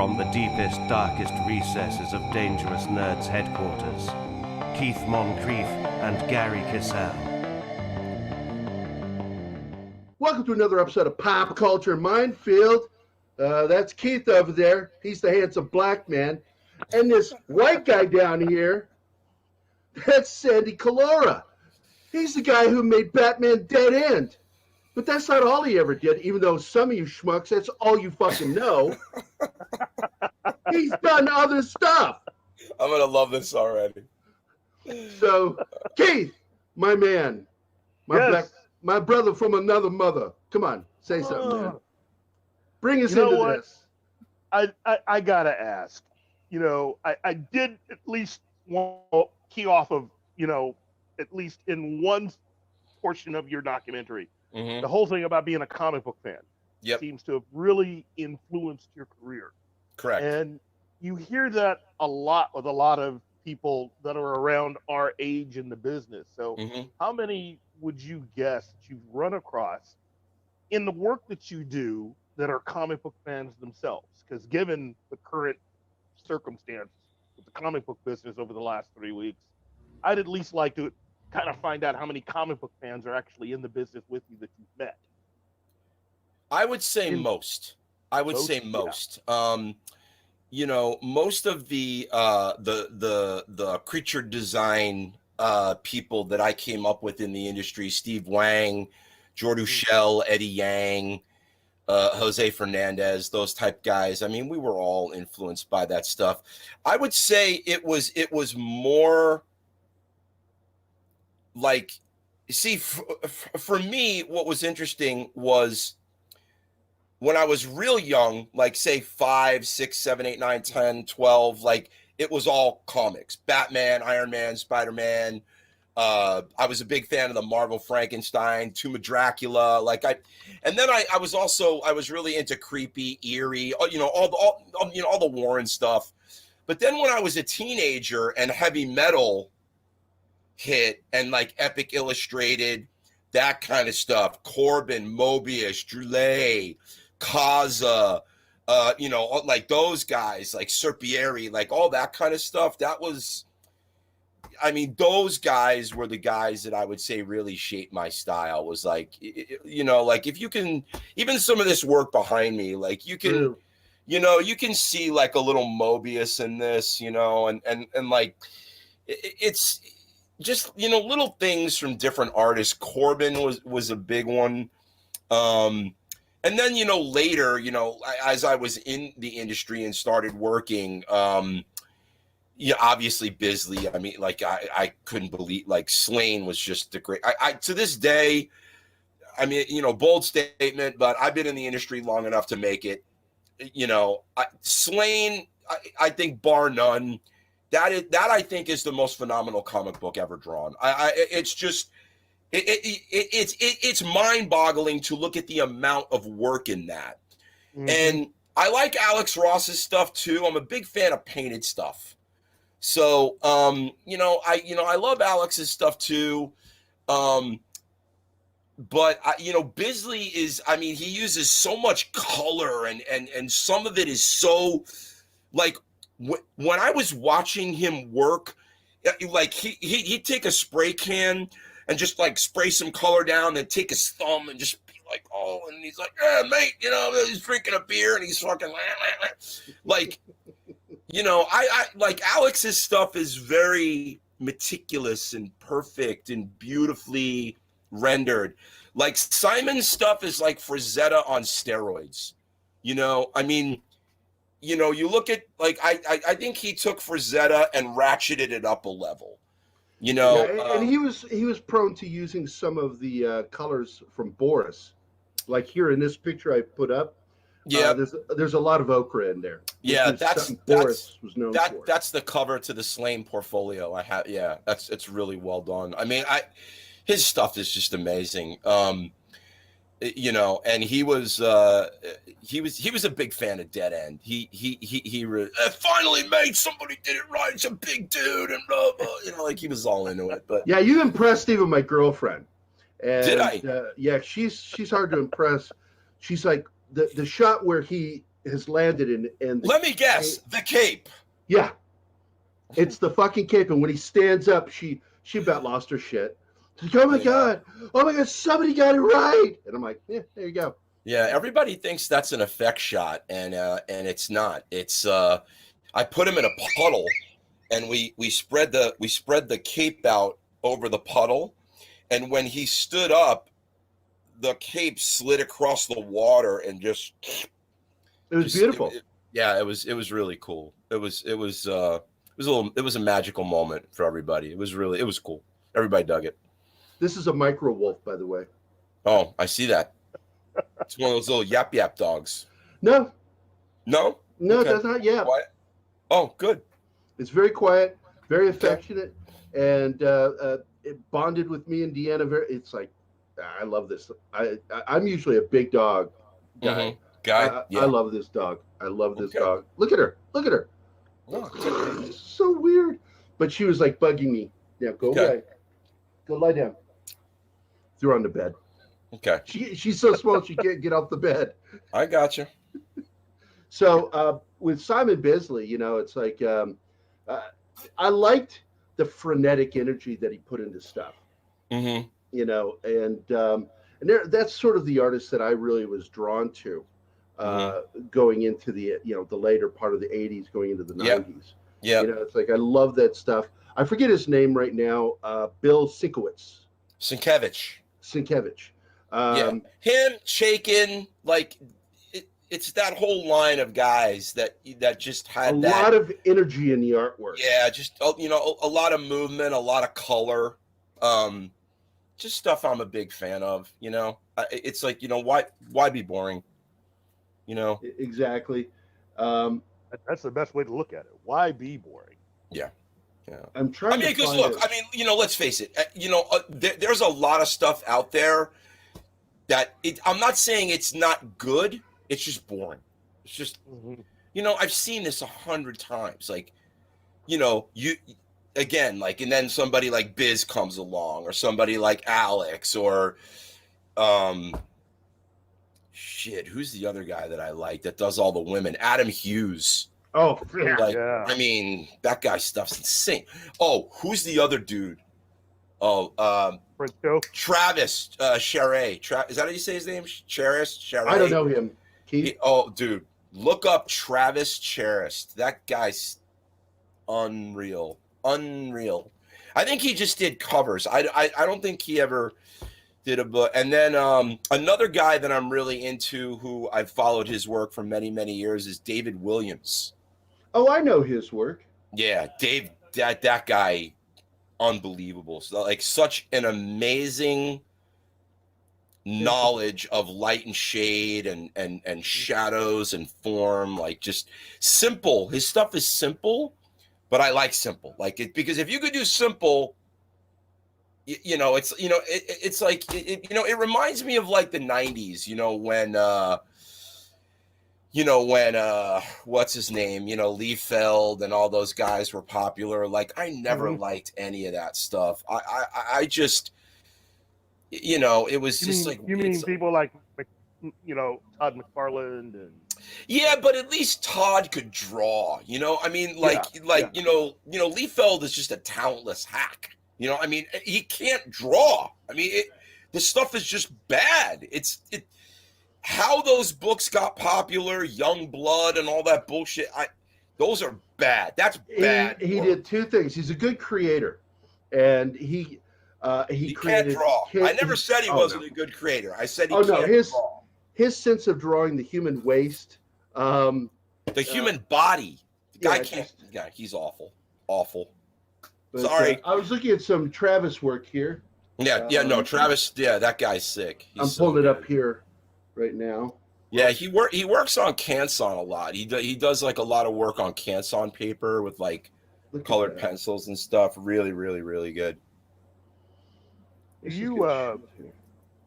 From the deepest, darkest recesses of Dangerous Nerds headquarters, Keith Moncrief and Gary Kissel. Welcome to another episode of Pop Culture Minefield. That's Keith over there. He's the handsome black man. And this white guy down here, that's Sandy Collora. He's the guy who made Batman Dead End. But that's not all he ever did, even though some of you schmucks, that's all you fucking know. He's done other stuff. I'm going to love this already. So, Keith, my man, my brother from another mother. Come on, say something, man. Bring us into this. I got to ask. I did at least want to key off of, at least in one portion of your documentary. Mm-hmm. The whole thing about being a comic book fan seems to have really influenced your career. Correct. And you hear that a lot with a lot of people that are around our age in the business. So how many would you guess that you've run across in the work that you do that are comic book fans themselves? Because given the current circumstance with the comic book business over the last 3 weeks, I'd at least like to kind of find out how many comic book fans are actually in the business with you that you've met. I would say most. I would say most. Most of the creature design people that I came up with in the industry, Steve Wang, Jordu Shell, Eddie Yang, Jose Fernandez, those type guys. I mean, we were all influenced by that stuff. I would say it was more like, see, for me, what was interesting was when I was real young, like say 5, 6, 7, 8, 9, 10, 12, like it was all comics, Batman, Iron Man, Spider-Man. I was a big fan of the Marvel Frankenstein, Tomb of Dracula. And then I was really into creepy, eerie, all the Warren stuff. But then when I was a teenager and heavy metal hit and like Epic Illustrated, that kind of stuff, Corbin, Mobius, Droulet, Kaza, like those guys, like Serpieri, like all that kind of stuff. Those guys were the guys that I would say really shaped my style. Was like, like if you can, even some of this work behind me, like you can, you can see like a little Mobius in this, and like it's just, little things from different artists. Corbin was a big one. And then, later, as I was in the industry and started working, obviously Bisley, I couldn't believe, like Slane was just the great, I to this day, bold statement, but I've been in the industry long enough to make it, Slane, I think bar none, that I think is the most phenomenal comic book ever drawn. It's just, it's mind-boggling to look at the amount of work in that. And I like Alex Ross's stuff too. I'm a big fan of painted stuff. So, I love Alex's stuff too. But Bisley is, he uses so much color and some of it is so, like, when I was watching him work, like he'd take a spray can and just like spray some color down, then take his thumb and just be like, oh, and he's like, yeah, mate, he's drinking a beer and he's fucking like, I like Alex's stuff is very meticulous and perfect and beautifully rendered. Like Simon's stuff is like Frazetta on steroids, you look at, like, I think he took Frazetta and ratcheted it up a level, and he was prone to using some of the colors from Boris, like here in this picture I put up. Yeah, there's a lot of ochre in there. Yeah, Boris was known for. That's the cover to the Slane portfolio I have. Yeah, it's really well done. His stuff is just amazing. And he was a big fan of Dead End. He finally made, somebody did it right. It's a big dude and blah blah. Like he was all into it. But yeah, you impressed even my girlfriend. And, did I? Yeah, she's hard to impress. She's like the shot where he has landed and Let me guess, the cape. Yeah, it's the fucking cape. And when he stands up, she about lost her shit. She's like, oh my god, somebody got it right. And I'm like, yeah, there you go. Yeah, everybody thinks that's an effect shot, and it's not. It's I put him in a puddle, and we spread the cape out over the puddle, and when he stood up, the cape slid across the water and just. It was beautiful. It was really cool. It was a magical moment for everybody. It was cool. Everybody dug it. This is a micro wolf, by the way. Oh, I see that. It's one of those little yap yap dogs. No, okay. That's not yap. Quiet. Oh, good. It's very quiet, very affectionate, and it bonded with me and Deanna. It's like, I love this. I'm usually a big dog guy. Mm-hmm. I love this dog. I love this dog. Look at her. Oh, so weird. But she was like bugging me. Yeah, go away. Go lie down. Threw her on the bed. Okay. She's so small she can't get off the bed. I got you. So with Simon Bisley, it's like I liked the frenetic energy that he put into stuff. Mm-hmm. And that's sort of the artist that I really was drawn to. Going into the the later part of the 80s, going into the 90s. Yeah. It's like I love that stuff. I forget his name right now. Bill Sienkiewicz. Him, Chaikin, like it's that whole line of guys that just had a lot of energy in the artwork. Yeah, just a lot of movement, a lot of color. Just stuff I'm a big fan of. It's like why be boring? Exactly. That's the best way to look at it. Why be boring? Yeah. I'm trying. Because look, let's face it. There's a lot of stuff out there that I'm not saying it's not good. It's just boring. It's just, I've seen this 100 times. Like, you again, like, and then somebody like Biz comes along, or somebody like Alex, or who's the other guy that I like that does all the women? Adam Hughes. Oh, yeah. I mean, that guy's stuff's insane. Oh, who's the other dude? Oh, Travis Charest. Is that how you say his name? Charest? I don't know him. Dude, look up Travis Charest. That guy's unreal. I think he just did covers. I don't think he ever did a book. And then another guy that I'm really into, who I've followed his work for many, many years, is David Williams. Oh, I know his work. Yeah, Dave, that guy, unbelievable. So, like, such an amazing knowledge of light and shade and shadows and form. Like, just simple. His stuff is simple, but I like simple. Like it, because if you could do simple, it's like it reminds me of like the 90s. When what's his name? Liefeld and all those guys were popular. Like, I never liked any of that stuff. I just, it was You mean people like, Todd McFarlane and. Yeah, but at least Todd could draw. Liefeld is just a talentless hack. He can't draw. The stuff is just bad. How those books got popular, Young Blood and all that bullshit, those are bad. That's bad. He did two things. He's a good creator, and he can't draw. I never said he wasn't a good creator. I said he can't draw. His sense of drawing the human waste, the human body. The guy can't. Yeah, he's awful. But, sorry. I was looking at some Travis work here. Travis. Yeah, that guy's sick. I'm pulling it up here right now. Yeah, he works on Canson a lot. He does like a lot of work on Canson paper with like colored pencils and stuff. Really, really, really good. I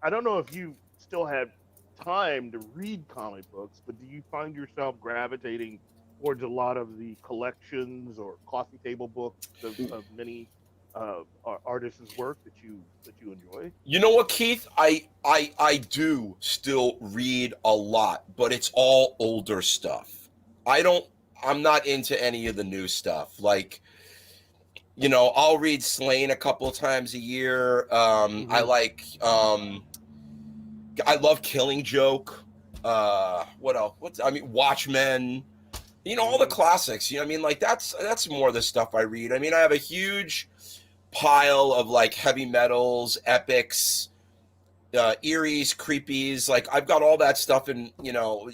don't know if you still have time to read comic books, but do you find yourself gravitating towards a lot of the collections or coffee table books of many artists' work that you enjoy? You know what, Keith? I do still read a lot, but it's all older stuff. I'm not into any of the new stuff. Like, I'll read Slain a couple of times a year. I love Killing Joke. What else? Watchmen. All the classics. Like that's more the stuff I read. I have a huge pile of like heavy metals, epics, Eries, creepies. Like I've got all that stuff in,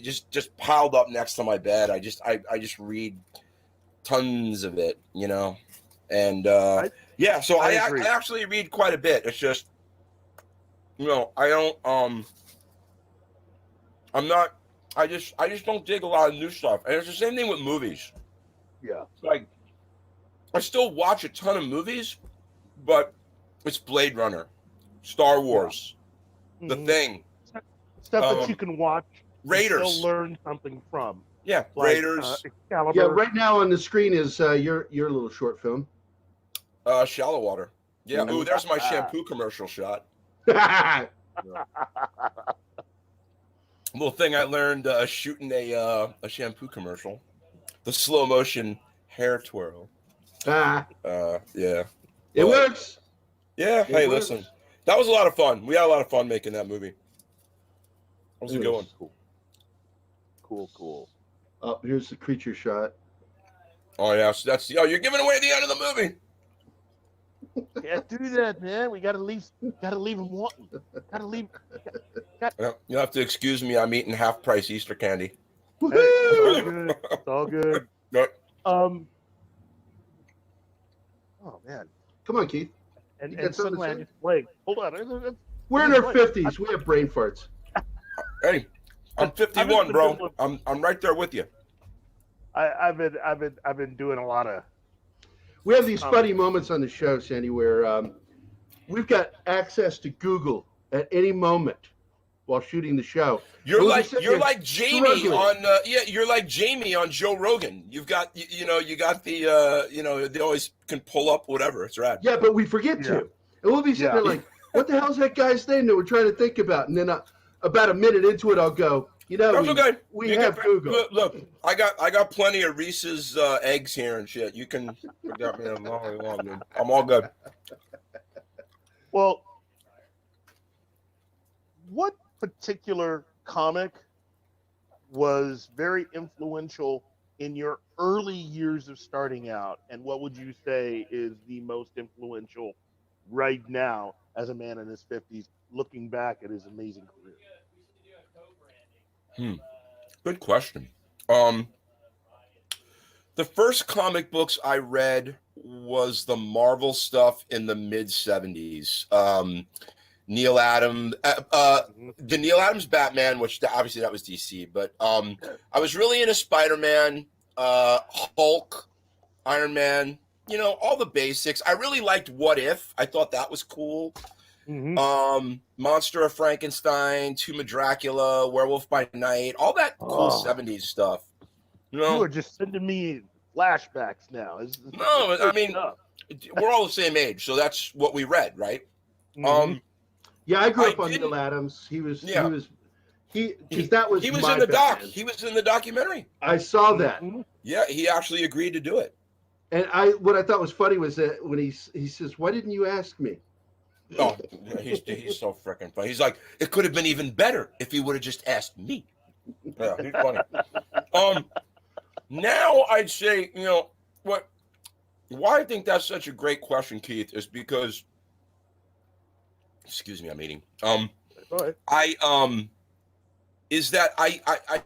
just piled up next to my bed. I just read tons of it, and yeah. So I actually read quite a bit. It's just, I don't. I'm not. I just don't dig a lot of new stuff, and it's the same thing with movies. Yeah. Like, I still watch a ton of movies, but it's Blade Runner, Star Wars, The Thing, stuff that you can watch, Raiders, and still learn something from. Yeah, like, Raiders. Excalibur. Yeah, right now on the screen is your little short film. Shallow Water. Yeah. Ooh, there's my shampoo commercial shot. Little thing I learned shooting a shampoo commercial, the slow motion hair twirl. Yeah. It works. Yeah. Hey, listen, that was a lot of fun. We had a lot of fun making that movie. How's it going? Cool. Oh, here's the creature shot. Oh yeah, so you're giving away the end of the movie. Can't do that, man. We gotta leave them wanting. You'll have to excuse me. I'm eating half-price Easter candy. Hey, it's all good. Yep. Oh man. Come on, Keith. And suddenly I just like, hold on. We're in our 50s. We have brain farts. Hey, I'm 51, bro. I'm right there with you. I've been doing a lot of. We have these funny moments on the show, Sandy, where we've got access to Google at any moment while shooting the show. You're like Jamie on you're like Jamie on Joe Rogan. You've got you got the they always can pull up whatever. It's rad. Yeah, but we forget to. And we'll be sitting there like, what the hell's that guy's name that we're trying to think about? And then about a minute into it, I'll go, we have Google. Look, I got plenty of Reese's eggs here and shit. You can forget me. I'm all good. Well, what particular comic was very influential in your early years of starting out, and what would you say is the most influential right now as a man in his 50s, looking back at his amazing career? Good question. The first comic books I read was the Marvel stuff in the mid-70s. Neil Adams, the Neil Adams Batman, which obviously that was DC, but I was really into Spider-Man, Hulk, Iron Man, all the basics. I really liked What If. I thought that was cool. Monster of Frankenstein, Tomb of Dracula, Werewolf by Night, all that cool 70s stuff. You are just sending me flashbacks now. No, I mean, we're all the same age, so that's what we read, right? Yeah, I grew up on Neil Adams. He was in the doc. He was in the documentary. I saw that. Yeah, he actually agreed to do it. And what I thought was funny was that when he says, "Why didn't you ask me?" Oh, he's so freaking funny. He's like, it could have been even better if he would have just asked me. Yeah, he's funny. Now I'd say, why I think that's such a great question, Keith, is because, excuse me, I'm eating. I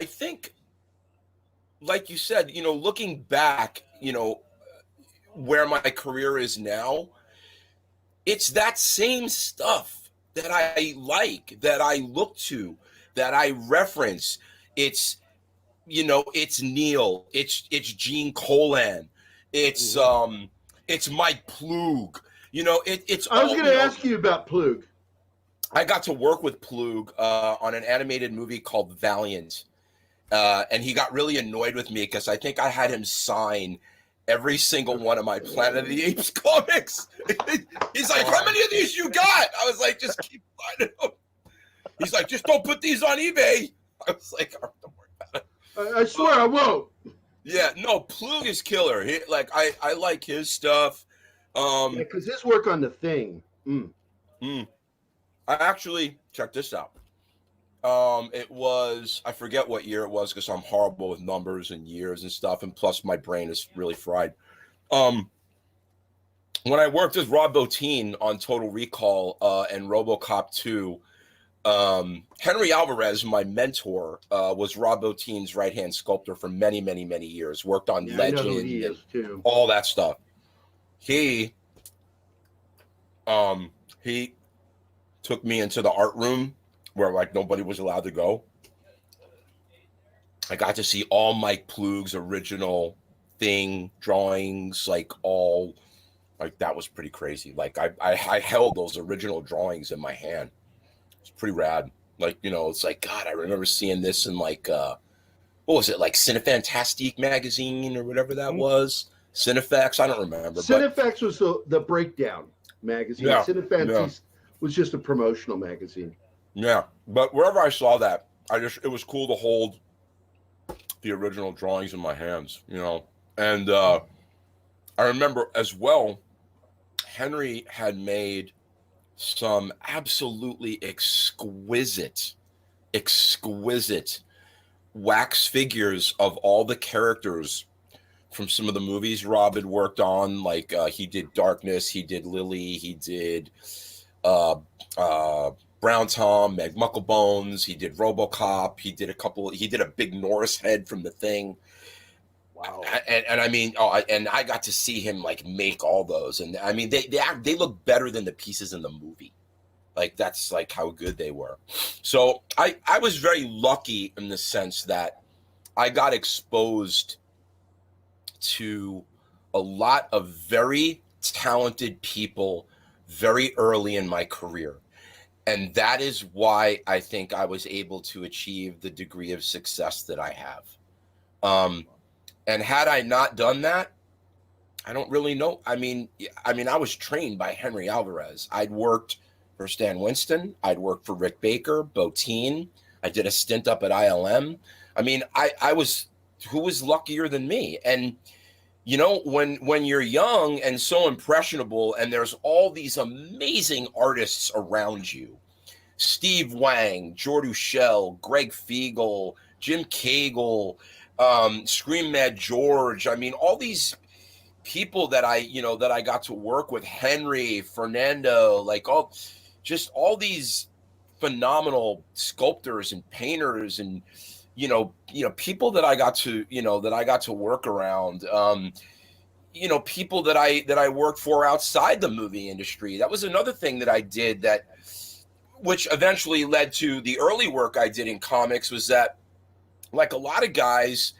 think, like you said, looking back, where my career is now, it's that same stuff that I like, that I look to, that I reference. It's, it's Neil, it's Gene Colan, it's Mike Plug. It's. I was going to ask you about Plug. I got to work with Plug on an animated movie called Valiant, and he got really annoyed with me because I think I had him sign every single one of my Planet of the Apes comics. He's like, how many of these you got? I was like, just keep finding them. He's like, just don't put these on eBay. I was like, oh, don't worry about it. I swear I won't. Yeah, no, Plug is killer. I like his stuff. Because his work on The Thing. I actually, check this out. It was, I forget what year it was because I'm horrible with numbers and years and stuff, and plus my brain is really fried. When I worked with Rob Bottin on Total Recall and RoboCop 2, Henry Alvarez, my mentor, was Rob Bottin's right-hand sculptor for many, many, many years. Worked on Legend, I know who he is too. all that stuff. He took me into the art room where like nobody was allowed to go. I got to see all Mike Plug's original Thing drawings, like all. Like that was pretty crazy. Like I held those original drawings in my hand. It's pretty rad. Like, you know, it's like, God, I remember seeing this in like, what was it? Like Cinefantastique magazine or whatever that was. Cinefex. I don't remember. Cinefex was the breakdown magazine. Yeah, Cinefantastique was just a promotional magazine. Yeah. But wherever I saw that, it was cool to hold the original drawings in my hands, you know? And, I remember as well, Henry had made some absolutely exquisite wax figures of all the characters from some of the movies Rob had worked on. Like he did Darkness, he did Lily, he did Brown Tom, Meg Mucklebones, he did RoboCop, he did a big Norris head from The Thing. Wow. And I mean, and I got to see him like make all those, and I mean, they look better than the pieces in the movie. Like that's like how good they were. So I was very lucky in the sense that I got exposed to a lot of very talented people very early in my career. And that is why I think I was able to achieve the degree of success that I have. And had I not done that, I don't really know. I mean, I was trained by Henry Alvarez. I'd worked for Stan Winston. I'd worked for Rick Baker, Bottin. I did a stint up at ILM. I mean, who was luckier than me? And, you know, when you're young and so impressionable and there's all these amazing artists around you, Steve Wang, Jordu Shell, Greg Fiegel, Jim Cagle, Scream Mad George. I mean, all these people that I got to work with, Henry, Fernando, like all these phenomenal sculptors and painters and, people that I got to work around, people that I worked for outside the movie industry. That was another thing that I did which eventually led to the early work I did in comics, was that, like a lot of guys,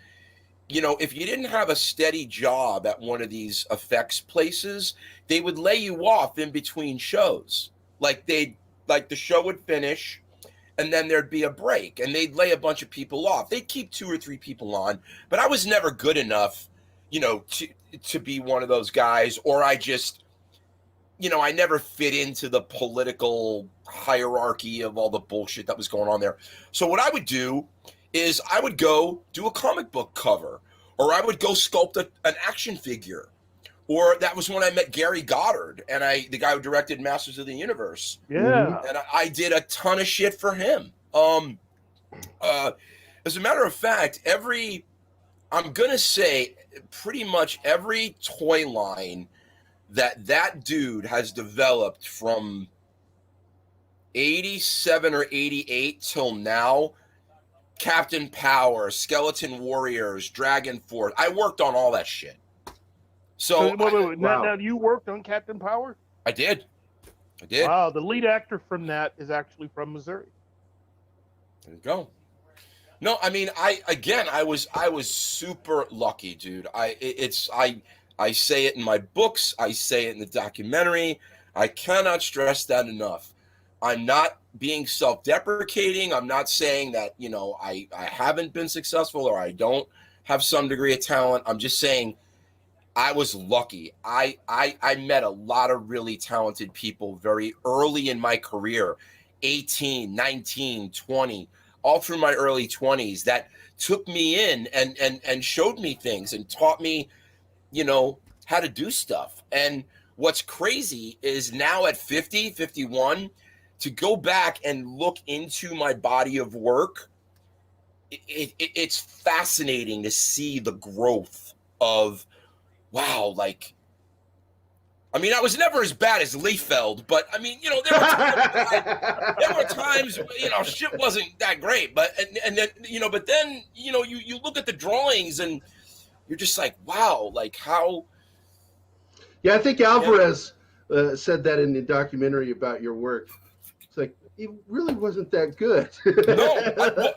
if you didn't have a steady job at one of these effects places, they would lay you off in between shows. Like the show would finish and then there'd be a break and they'd lay a bunch of people off. They'd keep 2 or 3 people on, but I was never good enough, to be one of those guys, or I just, I never fit into the political hierarchy of all the bullshit that was going on there. So what I would do is I would go do a comic book cover, or I would go sculpt an action figure. Or that was when I met Gary Goddard, and the guy who directed Masters of the Universe. Yeah. And I did a ton of shit for him. As a matter of fact, I'm going to say pretty much every toy line that dude has developed from 87 or 88 till now, Captain Power, Skeleton Warriors, Dragon Force. I worked on all that shit. So wait. Now you worked on Captain Power? I did. Wow, the lead actor from that is actually from Missouri. There you go. No, I mean, I was super lucky, dude. I say it in my books. I say it in the documentary. I cannot stress that enough. I'm not being self-deprecating. I'm not saying that, I haven't been successful or I don't have some degree of talent. I'm just saying I was lucky. I met a lot of really talented people very early in my career, 18, 19, 20, all through my early 20s that took me in and showed me things and taught me, how to do stuff. And what's crazy is now at 50, 51, to go back and look into my body of work, it's fascinating to see the growth of, wow, like, I mean, I was never as bad as Liefeld, but I mean, there were times, shit wasn't that great, but and then, but then, you look at the drawings and you're just like, wow, like how. Yeah, I think Alvarez said that in the documentary about your work. It's like, it really wasn't that good. No,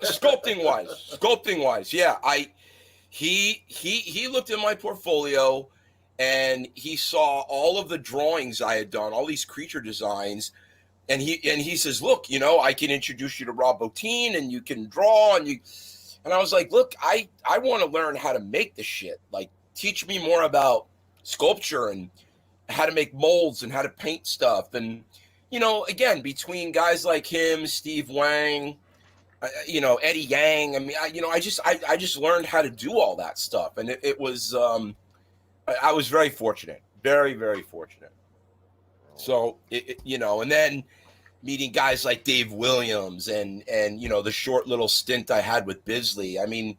sculpting wise, yeah. He looked at my portfolio and he saw all of the drawings I had done, all these creature designs, and he says, look, I can introduce you to Rob Bottin and you can draw and I was like, look, I want to learn how to make this shit. Like, teach me more about sculpture and how to make molds and how to paint stuff. And again, between guys like him, Steve Wang, Eddie Yang, I mean, I just learned how to do all that stuff, and it was I was very fortunate, very, very fortunate. So and then meeting guys like Dave Williams and the short little stint I had with Bisley. I mean,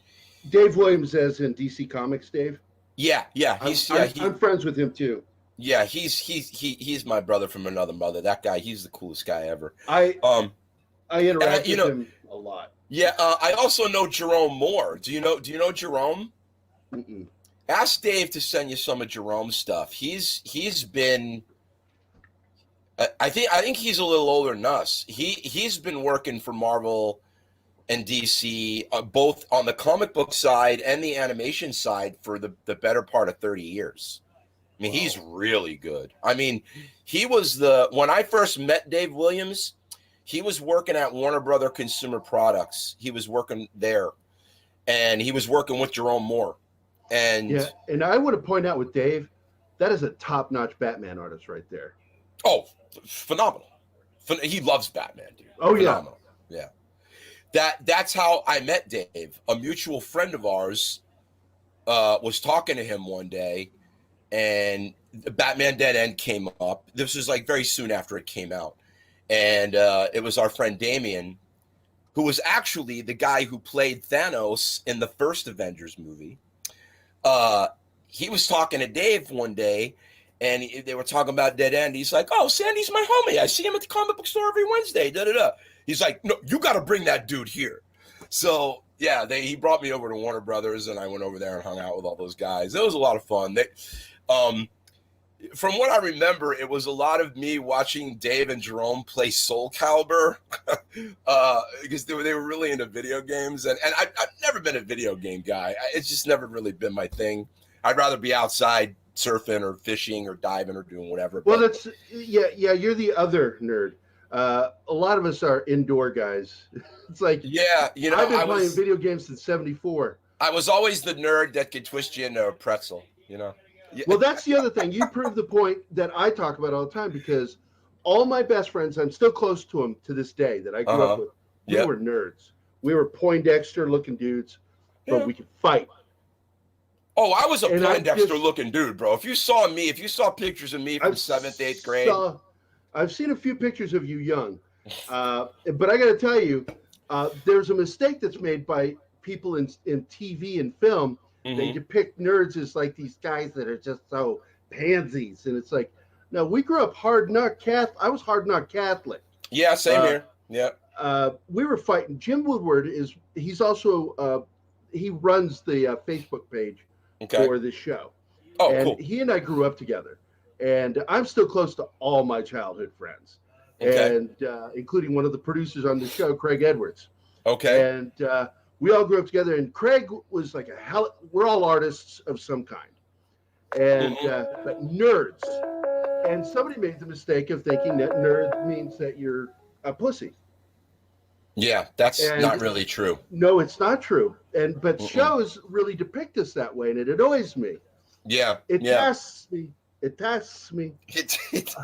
Dave Williams, as in DC Comics, Dave. Yeah, I'm friends with him too. Yeah, he's my brother from another mother. That guy, he's the coolest guy ever. I interact with him a lot. Yeah, I also know Jerome Moore. Do you know Jerome? Mm-mm. Ask Dave to send you some of Jerome's stuff. He's been. I think he's a little older than us. He's been working for Marvel and DC, both on the comic book side and the animation side for the better part of 30 years. I mean, He's really good. I mean, when I first met Dave Williams, he was working at Warner Brother Consumer Products. He was working there, and he was working with Jerome Moore. And I want to point out with Dave, that is a top-notch Batman artist right there. Oh, phenomenal. He loves Batman, dude. Oh, phenomenal. Yeah. That's how I met Dave. A mutual friend of ours was talking to him one day, and Batman Dead End came up. This was like very soon after it came out. And it was our friend Damien, who was actually the guy who played Thanos in the first Avengers movie. He was talking to Dave one day, and they were talking about Dead End. He's like, oh, Sandy's my homie. I see him at the comic book store every Wednesday. Da-da-da. He's like, no, you got to bring that dude here. So, yeah, he brought me over to Warner Brothers, and I went over there and hung out with all those guys. It was a lot of fun. From what I remember, it was a lot of me watching Dave and Jerome play Soul Calibur because they were really into video games. And I've never been a video game guy. It's just never really been my thing. I'd rather be outside surfing or fishing or diving or doing whatever. Well, you're the other nerd. A lot of us are indoor guys. It's like, I've been playing video games since '74. I was always the nerd that could twist you into a pretzel, Yeah. Well, that's the other thing. You prove the point that I talk about all the time, because all my best friends, I'm still close to them to this day, that I grew up with. We were nerds. We were Poindexter-looking dudes, but we could fight. Oh, I was a Poindexter-looking dude, bro. If you saw pictures of me from 7th, 8th grade. I've seen a few pictures of you young. But I got to tell you, there's a mistake that's made by people in TV and film. They depict nerds as like these guys that are just so pansies. And it's like, no, we grew up hard knock Catholic. I was hard knock Catholic. Yeah, same here. Yeah. We were fighting. Jim Woodward he's also, he runs the Facebook page for this show. Oh, and cool. He and I grew up together. And I'm still close to all my childhood friends. And including one of the producers on the show, Craig Edwards. Okay. And we all grew up together, and Craig was like we're all artists of some kind, and but nerds. And somebody made the mistake of thinking that nerd means that you're a pussy. Yeah, that's not really true. No, it's not true. But shows really depict us that way, and it annoys me. Yeah. It Yeah. tasks me. It tasks me. It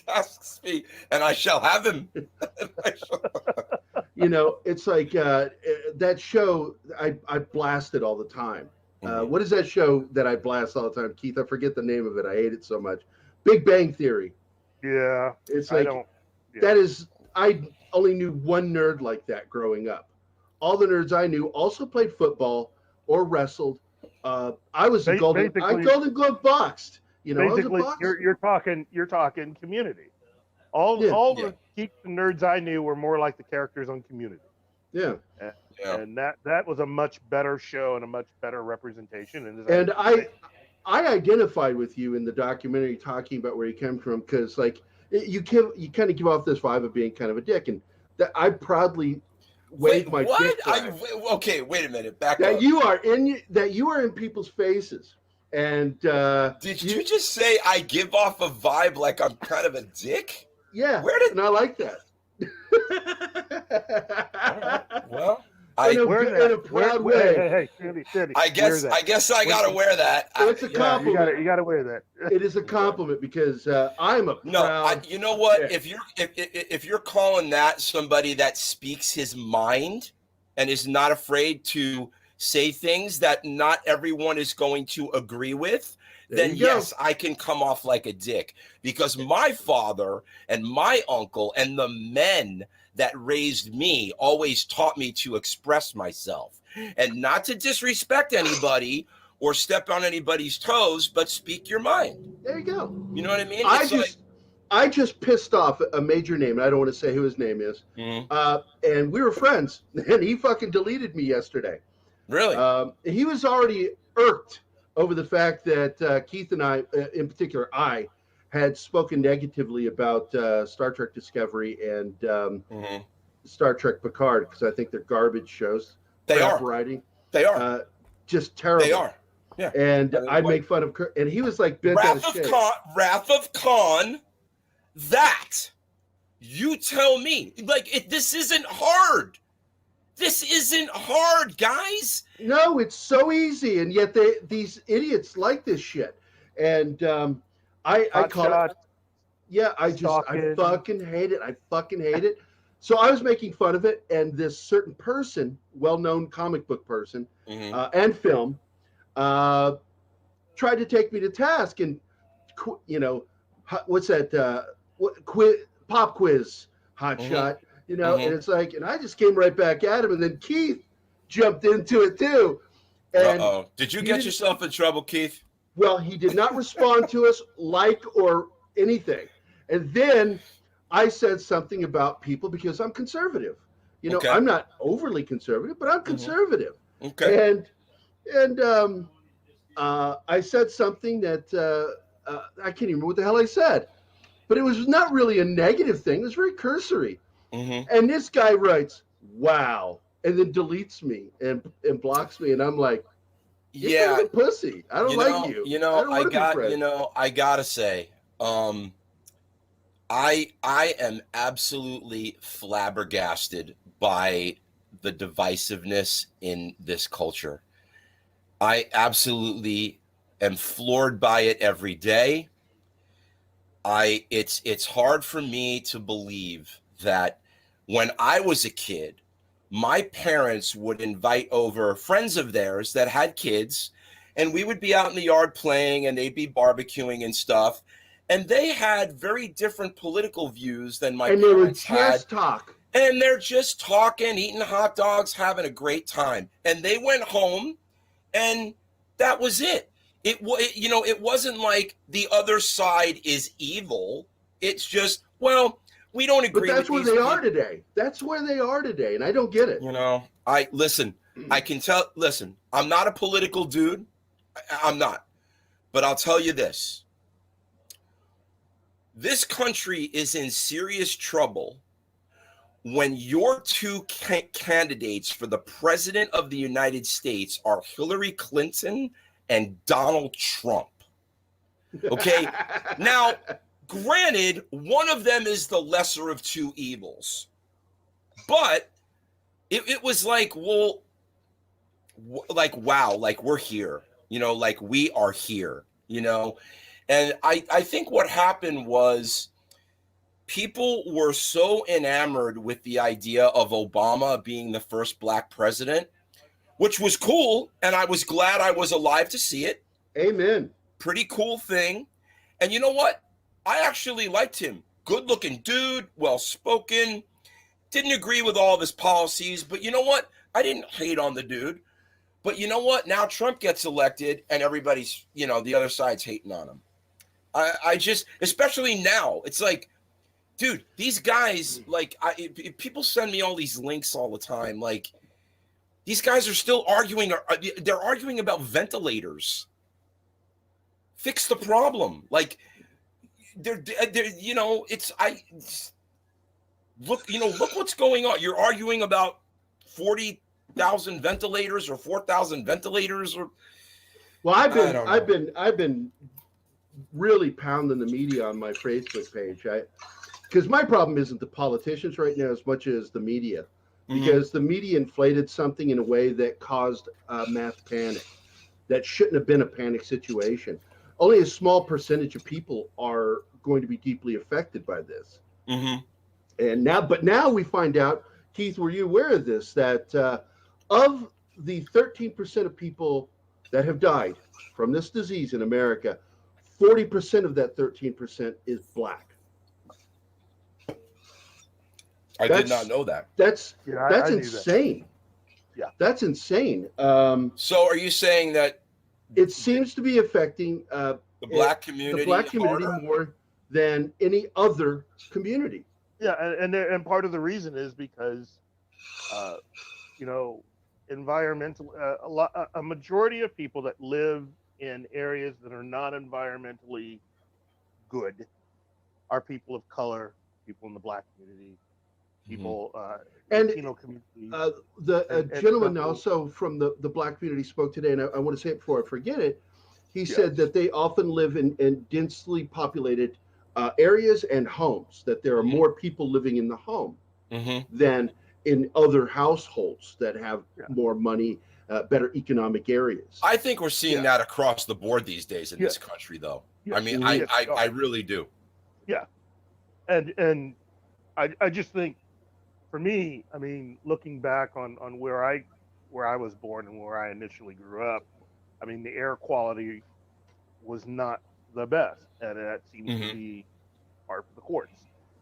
tasks me, and I shall have him. You know, it's like that show I blasted all the time. What is that show that I blast all the time, Keith? I forget the name of it. I hate it so much. Big Bang Theory. Yeah. It's I like don't. Yeah. that is. I only knew one nerd like that growing up. All the nerds I knew also played football or wrestled. I was a Golden Glove boxed. You know, basically, I was a you're talking Community. All the geeks and nerds I knew were more like the characters on Community. Yeah. And that was a much better show and a much better representation. And I identified with you in the documentary talking about where you came from, because like you kind of give off this vibe of being kind of a dick, and that I proudly wave my dick flag. Okay, wait a minute. Back that up. you are in people's faces. And did you just say I give off a vibe like I'm kind of a dick? Yeah. And I like that. Well, in a proud way. Hey, I guess I gotta wear that. It's a compliment. You gotta wear that. It is a compliment, because I'm a proud. You know what? dick. If you're calling that somebody that speaks his mind and is not afraid to say things that not everyone is going to agree with, then yes, I can come off like a dick, because my father and my uncle and the men that raised me always taught me to express myself and not to disrespect anybody or step on anybody's toes, but speak your mind. There you go. You know what I mean? I just pissed off a major name, and I don't want to say who his name is. And we were friends, and he fucking deleted me yesterday. Really? He was already irked over the fact that Keith and I, in particular, I had spoken negatively about Star Trek Discovery and Star Trek Picard, because I think they're garbage shows. They are. Writing. They are. Just terrible. They are. Yeah. And I'd make fun of Kirk, and he was like bent out of shape. Wrath of Khan, that you tell me. Like, this isn't hard. This isn't hard, guys. No, it's so easy, and yet these idiots like this shit. And I call it. Yeah, I fucking hate it. I fucking hate it. So I was making fun of it, and this certain person, well-known comic book person, and film, tried to take me to task, and what's that? Pop quiz, hot shot. And it's like, and I just came right back at him, and then Keith jumped into it too. And did you get yourself in trouble, Keith? Well, he did not respond to us or anything. And then I said something about people, because I'm conservative. I'm not overly conservative, but I'm conservative. Okay. And I said something that I can't even remember what the hell I said, but it was not really a negative thing. It was very cursory. And this guy writes, "Wow," and then deletes me and blocks me, and I'm like, "You're kind of a pussy. I don't like you." I gotta say, I am absolutely flabbergasted by the divisiveness in this culture. I absolutely am floored by it every day. It's hard for me to believe that when I was a kid, my parents would invite over friends of theirs that had kids, and we would be out in the yard playing, and they'd be barbecuing and stuff. And they had very different political views than my parents had. And they would just talk. And they're just talking, eating hot dogs, having a great time. And they went home, and that was it. It wasn't like the other side is evil. It's just, well, we don't agree with these people. But that's where they are today. That's where they are today, and I don't get it. I can tell, I'm not a political dude. I'm not. But I'll tell you this. This country is in serious trouble when your two candidates for the president of the United States are Hillary Clinton and Donald Trump. Okay? Now, granted, one of them is the lesser of two evils. But it was like, well, like, wow, like we're here. you know, like we are here, you know. And I think what happened was people were so enamored with the idea of Obama being the first black president, which was cool. And I was glad I was alive to see it. Amen. Pretty cool thing. And you know what? I actually liked him. Good looking dude, well spoken. Didn't agree with all of his policies, but you know what? I didn't hate on the dude. But you know what? Now Trump gets elected and everybody's, you know, the other side's hating on him. I just, especially now, it's like, dude, these guys, like, people send me all these links all the time. Like, these guys are still arguing. They're arguing about ventilators. Fix the problem. Like, they're you know, look what's going on. You're arguing about 40,000 ventilators or 4,000 ventilators or. Well, I've been really pounding the media on my Facebook page. Because my problem isn't the politicians right now as much as the media, because the media inflated something in a way that caused mass panic that shouldn't have been a panic situation. Only a small percentage of people are going to be deeply affected by this. And now we find out, Keith, were you aware of this, that of the 13% of people that have died from this disease in America, 40% of that 13% is black. I did not know that. That's insane. Yeah, that's insane. So, are you saying that it seems to be affecting the black community more than any other community? Yeah, and part of the reason is because, you know, environmental. A majority of people that live in areas that are not environmentally good are people of color, people in the black community, people and Latino community. The gentleman also from the black community spoke today, and I want to say it before I forget it. He said that they often live in densely populated areas and homes, that there are more people living in the home than in other households that have more money, better economic areas. I think we're seeing that across the board these days in this country, though. I mean, I really do. Yeah, and I just think, for me, I mean, looking back on where I was born and where I initially grew up, I mean, the air quality was not the best, and that seems to be par for the course.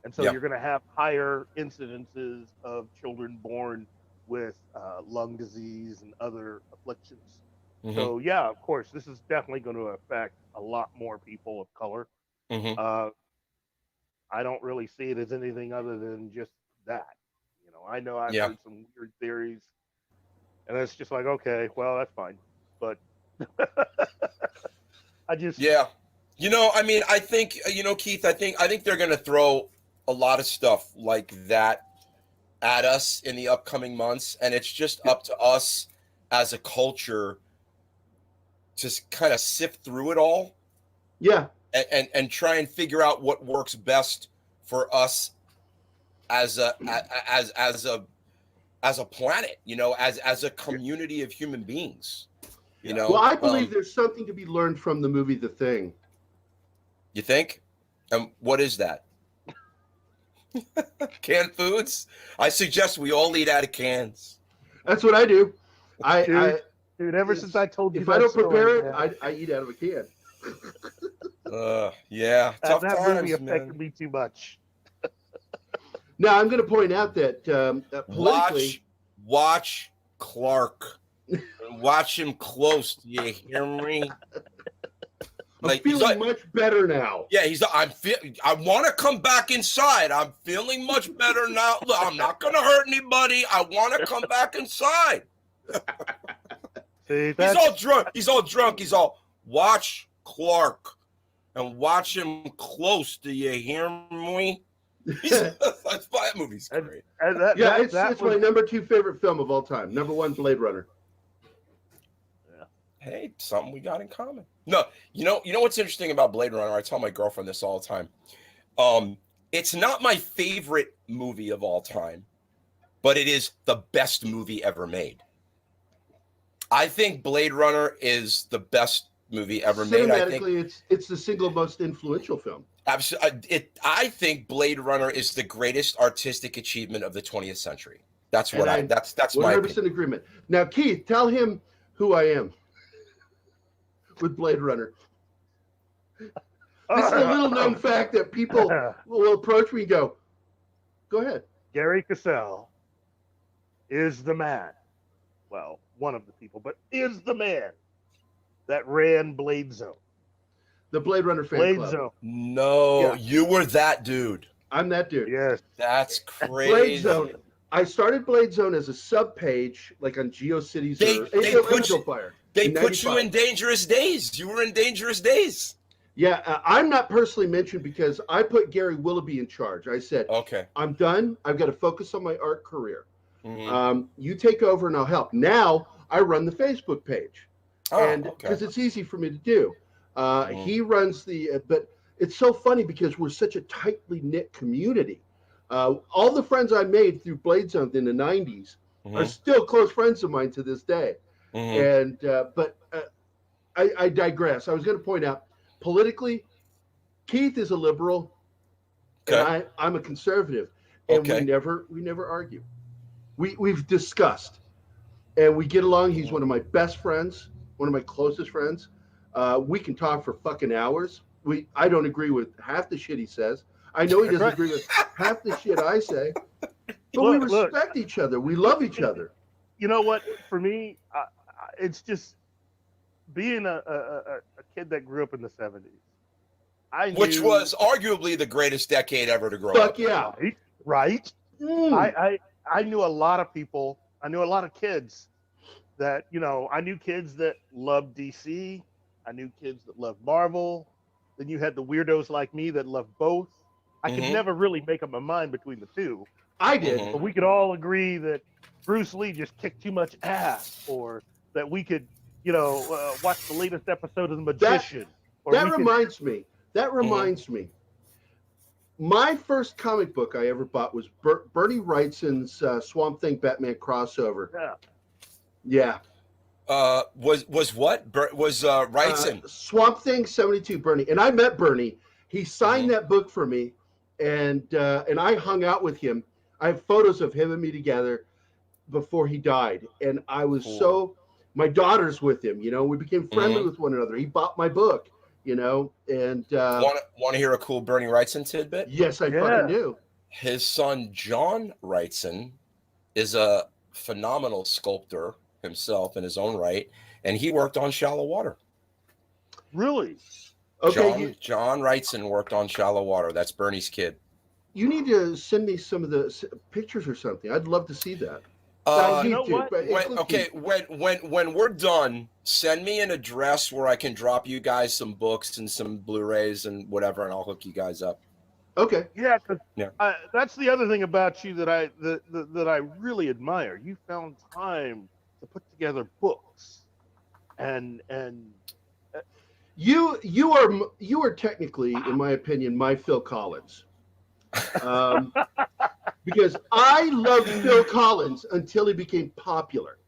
And so you're going to have higher incidences of children born with lung disease and other afflictions. So yeah, of course, this is definitely going to affect a lot more people of color. I don't really see it as anything other than just that. You know, I know I've heard some weird theories, and it's just like, okay, well, that's fine, but I just you know, I mean, I think, you know, Keith, I think they're going to throw a lot of stuff like that at us in the upcoming months, and it's just up to us as a culture to kind of sift through it all. And try and figure out what works best for us as a planet, you know, as a community of human beings. You know, well, I believe there's something to be learned from the movie The Thing. You think? And what is that? Canned foods? I suggest we all eat out of cans. That's what I do. Dude, ever since I told you, if I don't prepare it, I eat out of a can. Tough that times, movie affected man. me too much. Now I'm going to point out that politically, watch Clark. Watch him close. Do you hear me? I'm feeling much better now. Yeah, I want to come back inside. I'm feeling much better now. Look, I'm not going to hurt anybody. I want to come back inside. See, he's all drunk. He's all, watch Clark and watch him close. Do you hear me? That movie's great. It's my number 2 favorite film of all time. Number 1, Blade Runner. Hey, something we got in common. No, you know what's interesting about Blade Runner? I tell my girlfriend this all the time. It's not my favorite movie of all time, but it is the best movie ever made. I think Blade Runner is the best movie ever made. I think Cinematically, it's the single most influential film. absolutely. I think Blade Runner is the greatest artistic achievement of the 20th century. That's what And that's I'm my 100% opinion. agreement. Now, Keith, tell him who I am with Blade Runner. This is a little known fact that people will approach me and go ahead. Gary Cassell is the man. Well, one of the people, but is the man that ran Blade Zone. The Blade Runner fan Blade club. Zone. No, Yeah. you were that dude. I'm that dude. Yes. That's Blade crazy. Zone. I started Blade Zone as a sub page, like on GeoCities Fire. They put you in Dangerous Days. You were in Dangerous Days. Yeah, I'm not personally mentioned because I put Gary Willoughby in charge. I said, Okay. I'm done. I've got to focus on my art career. Mm-hmm. You take over and I'll help. Now I run the Facebook page. Oh, because it's easy for me to do. He runs but it's so funny because we're such a tightly knit community. All the friends I made through Blade Zone in the 90s are still close friends of mine to this day. And but I digress. I was going to point out politically, Keith is a liberal, and I'm a conservative, and we never argue. We've discussed, and we get along. He's one of my best friends, one of my closest friends. We can talk for fucking hours. I don't agree with half the shit he says. I know he doesn't agree with half the shit I say, but we respect each other. We love each other. You know what? For me, it's just being a kid that grew up in the 70s. Which was arguably the greatest decade ever to grow up. Fuck yeah. Right? I knew a lot of people. I knew a lot of kids that, I knew kids that loved DC. I knew kids that loved Marvel. Then you had the weirdos like me that loved both. I could never really make up my mind between the two. I did. But we could all agree that Bruce Lee just kicked too much ass, or that we could, watch the latest episode of The Magician. That reminds me. My first comic book I ever bought was Bernie Wrightson's Swamp Thing Batman crossover. Yeah. Was what? Was Wrightson? Swamp Thing 72 Bernie. And I met Bernie. He signed that book for me, and I hung out with him. I have photos of him and me together before he died, and I was my daughter's with him. We became friendly with one another. He bought my book, and want to hear a cool Bernie Wrightson tidbit? Yes, I fucking do. His son John Wrightson is a phenomenal sculptor himself in his own right, and he worked on Shallow Water. Really? Okay. John Wrightson worked on Shallow Water. That's Bernie's kid. You need to send me some of the pictures or something. I'd love to see that. You know what? When we're done, send me an address where I can drop you guys some books and some Blu-rays and whatever, and I'll hook you guys up. Okay. Yeah, that's the other thing about you that I really admire. You found time to put together books, and you are technically, in my opinion, my Phil Collins. Because I loved Phil Collins until he became popular.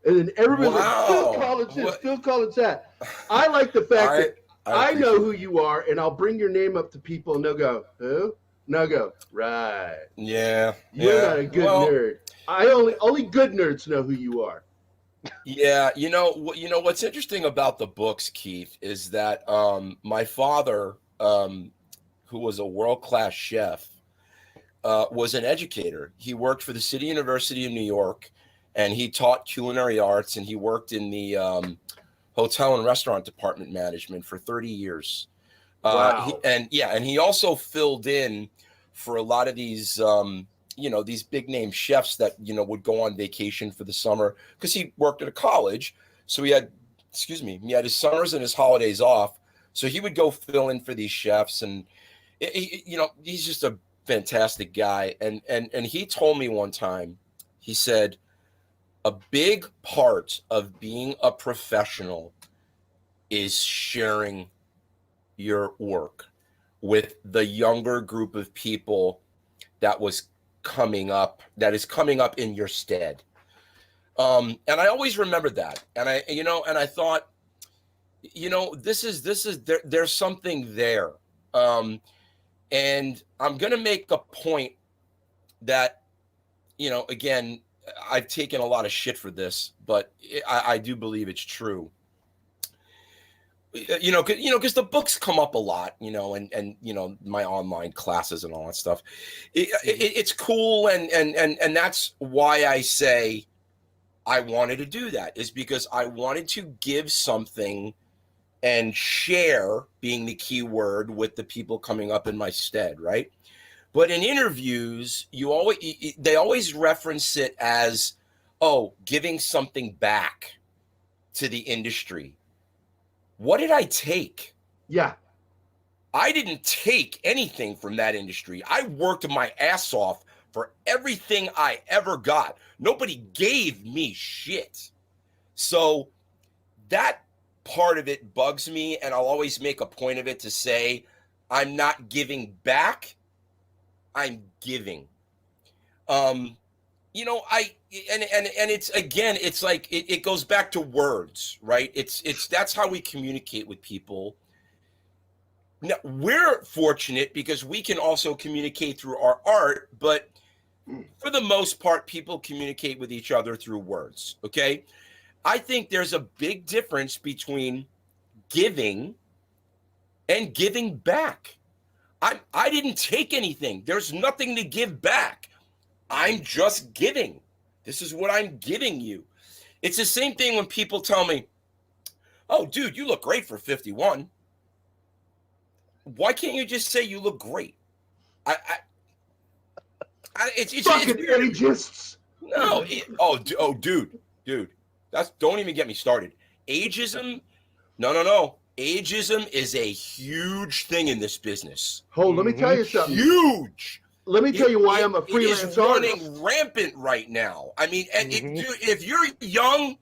And then everybody's like, Phil Collins this, Phil Collins that. I like the fact that I know who you are, and I'll bring your name up to people, and they'll go, who? And I'll go, right. Yeah. You're not a good nerd. Only good nerds know who you are. Yeah, what's interesting about the books, Keith, is that my father, who was a world-class chef, was an educator. He worked for the City University of New York, and he taught culinary arts, and he worked in the hotel and restaurant department management for 30 years. Wow. And he also filled in for a lot of these, these big name chefs that, would go on vacation for the summer because he worked at a college. So he had his summers and his holidays off. So he would go fill in for these chefs, and he's just a fantastic guy. And he told me one time, he said, a big part of being a professional is sharing your work with the younger group of people that is coming up in your stead. And I always remembered that. And I thought, there's something there. And I'm going to make a point that, again, I've taken a lot of shit for this, but I do believe it's true. Because the books come up a lot, and my online classes and all that stuff. It's cool, and that's why I say I wanted to do that, is because I wanted to give something and share, being the key word, with the people coming up in my stead, right? But in interviews, they always reference it as, giving something back to the industry. What did I take? Yeah. I didn't take anything from that industry. I worked my ass off for everything I ever got. Nobody gave me shit. So that part of it bugs me, and I'll always make a point of it to say I'm not giving back, I'm giving. It's like it goes back to words, right? It's that's how we communicate with people. Now, we're fortunate because we can also communicate through our art, but for the most part, people communicate with each other through words. Okay. I think there's a big difference between giving and giving back. I didn't take anything. There's nothing to give back. I'm just giving. This is what I'm giving you. It's the same thing when people tell me, "Oh, dude, you look great for 51." Why can't you just say you look great? It's fucking agists. No. Dude. Don't even get me started. Ageism. No. Ageism is a huge thing in this business. Let me tell you something. Huge. Let me tell you why I'm a freelance artist. It is artist. running rampant right now. I mean, if you're young,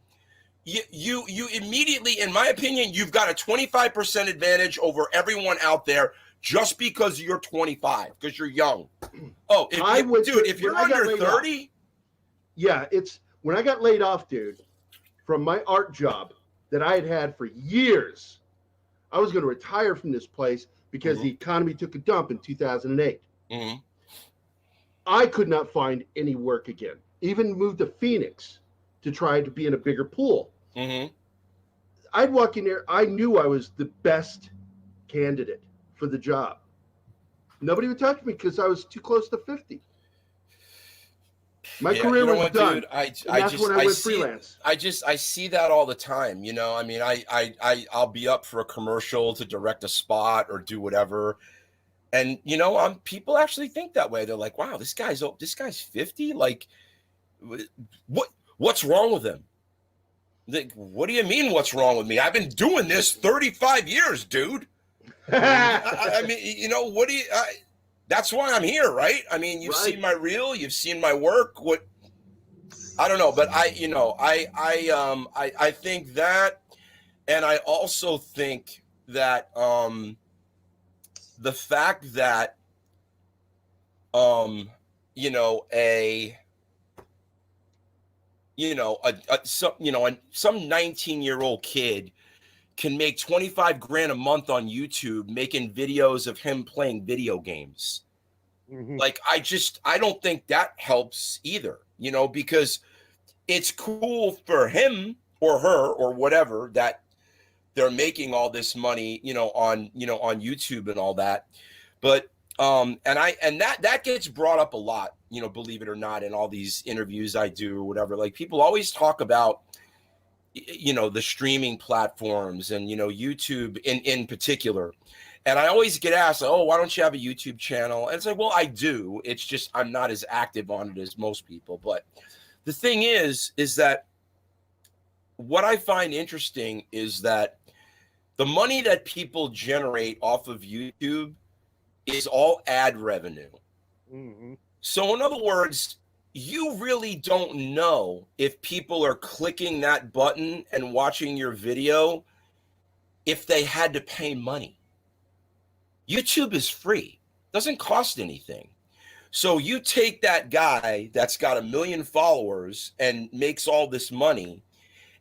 you immediately, in my opinion, you've got a 25% advantage over everyone out there just because you're 25, because you're young. If you're under 30. Yeah, it's when I got laid off, dude, from my art job that I had for years. I was going to retire from this place because the economy took a dump in 2008. I could not find any work again. Even moved to Phoenix to try to be in a bigger pool. I'd walk in there. I knew I was the best candidate for the job. Nobody would touch me because I was too close to 50. My career was done. Dude, that's when I went freelance. I see that all the time. I mean, I'll be up for a commercial to direct a spot or do whatever. And, people actually think that way. They're like, wow, this guy's 50. Like, what's wrong with him? Like, what do you mean what's wrong with me? I've been doing this 35 years, dude. I mean, what do you, that's why I'm here, right? I mean, you've seen my reel, you've seen my work. I don't know, but I think that, and I also think that, the fact that, some 19-year-old kid can make 25 grand a month on YouTube making videos of him playing video games. Like, I don't think that helps either, because it's cool for him or her or whatever that they're making all this money, on YouTube and all that. But, that gets brought up a lot, believe it or not, in all these interviews I do or whatever. Like, people always talk about, the streaming platforms and, YouTube in particular. And I always get asked, oh, why don't you have a YouTube channel? And it's like, well, I do. It's just I'm not as active on it as most people. But the thing is that what I find interesting is that the money that people generate off of YouTube is all ad revenue. So in other words, you really don't know if people are clicking that button and watching your video if they had to pay money. YouTube is free, doesn't cost anything. So you take that guy that's got 1 million followers and makes all this money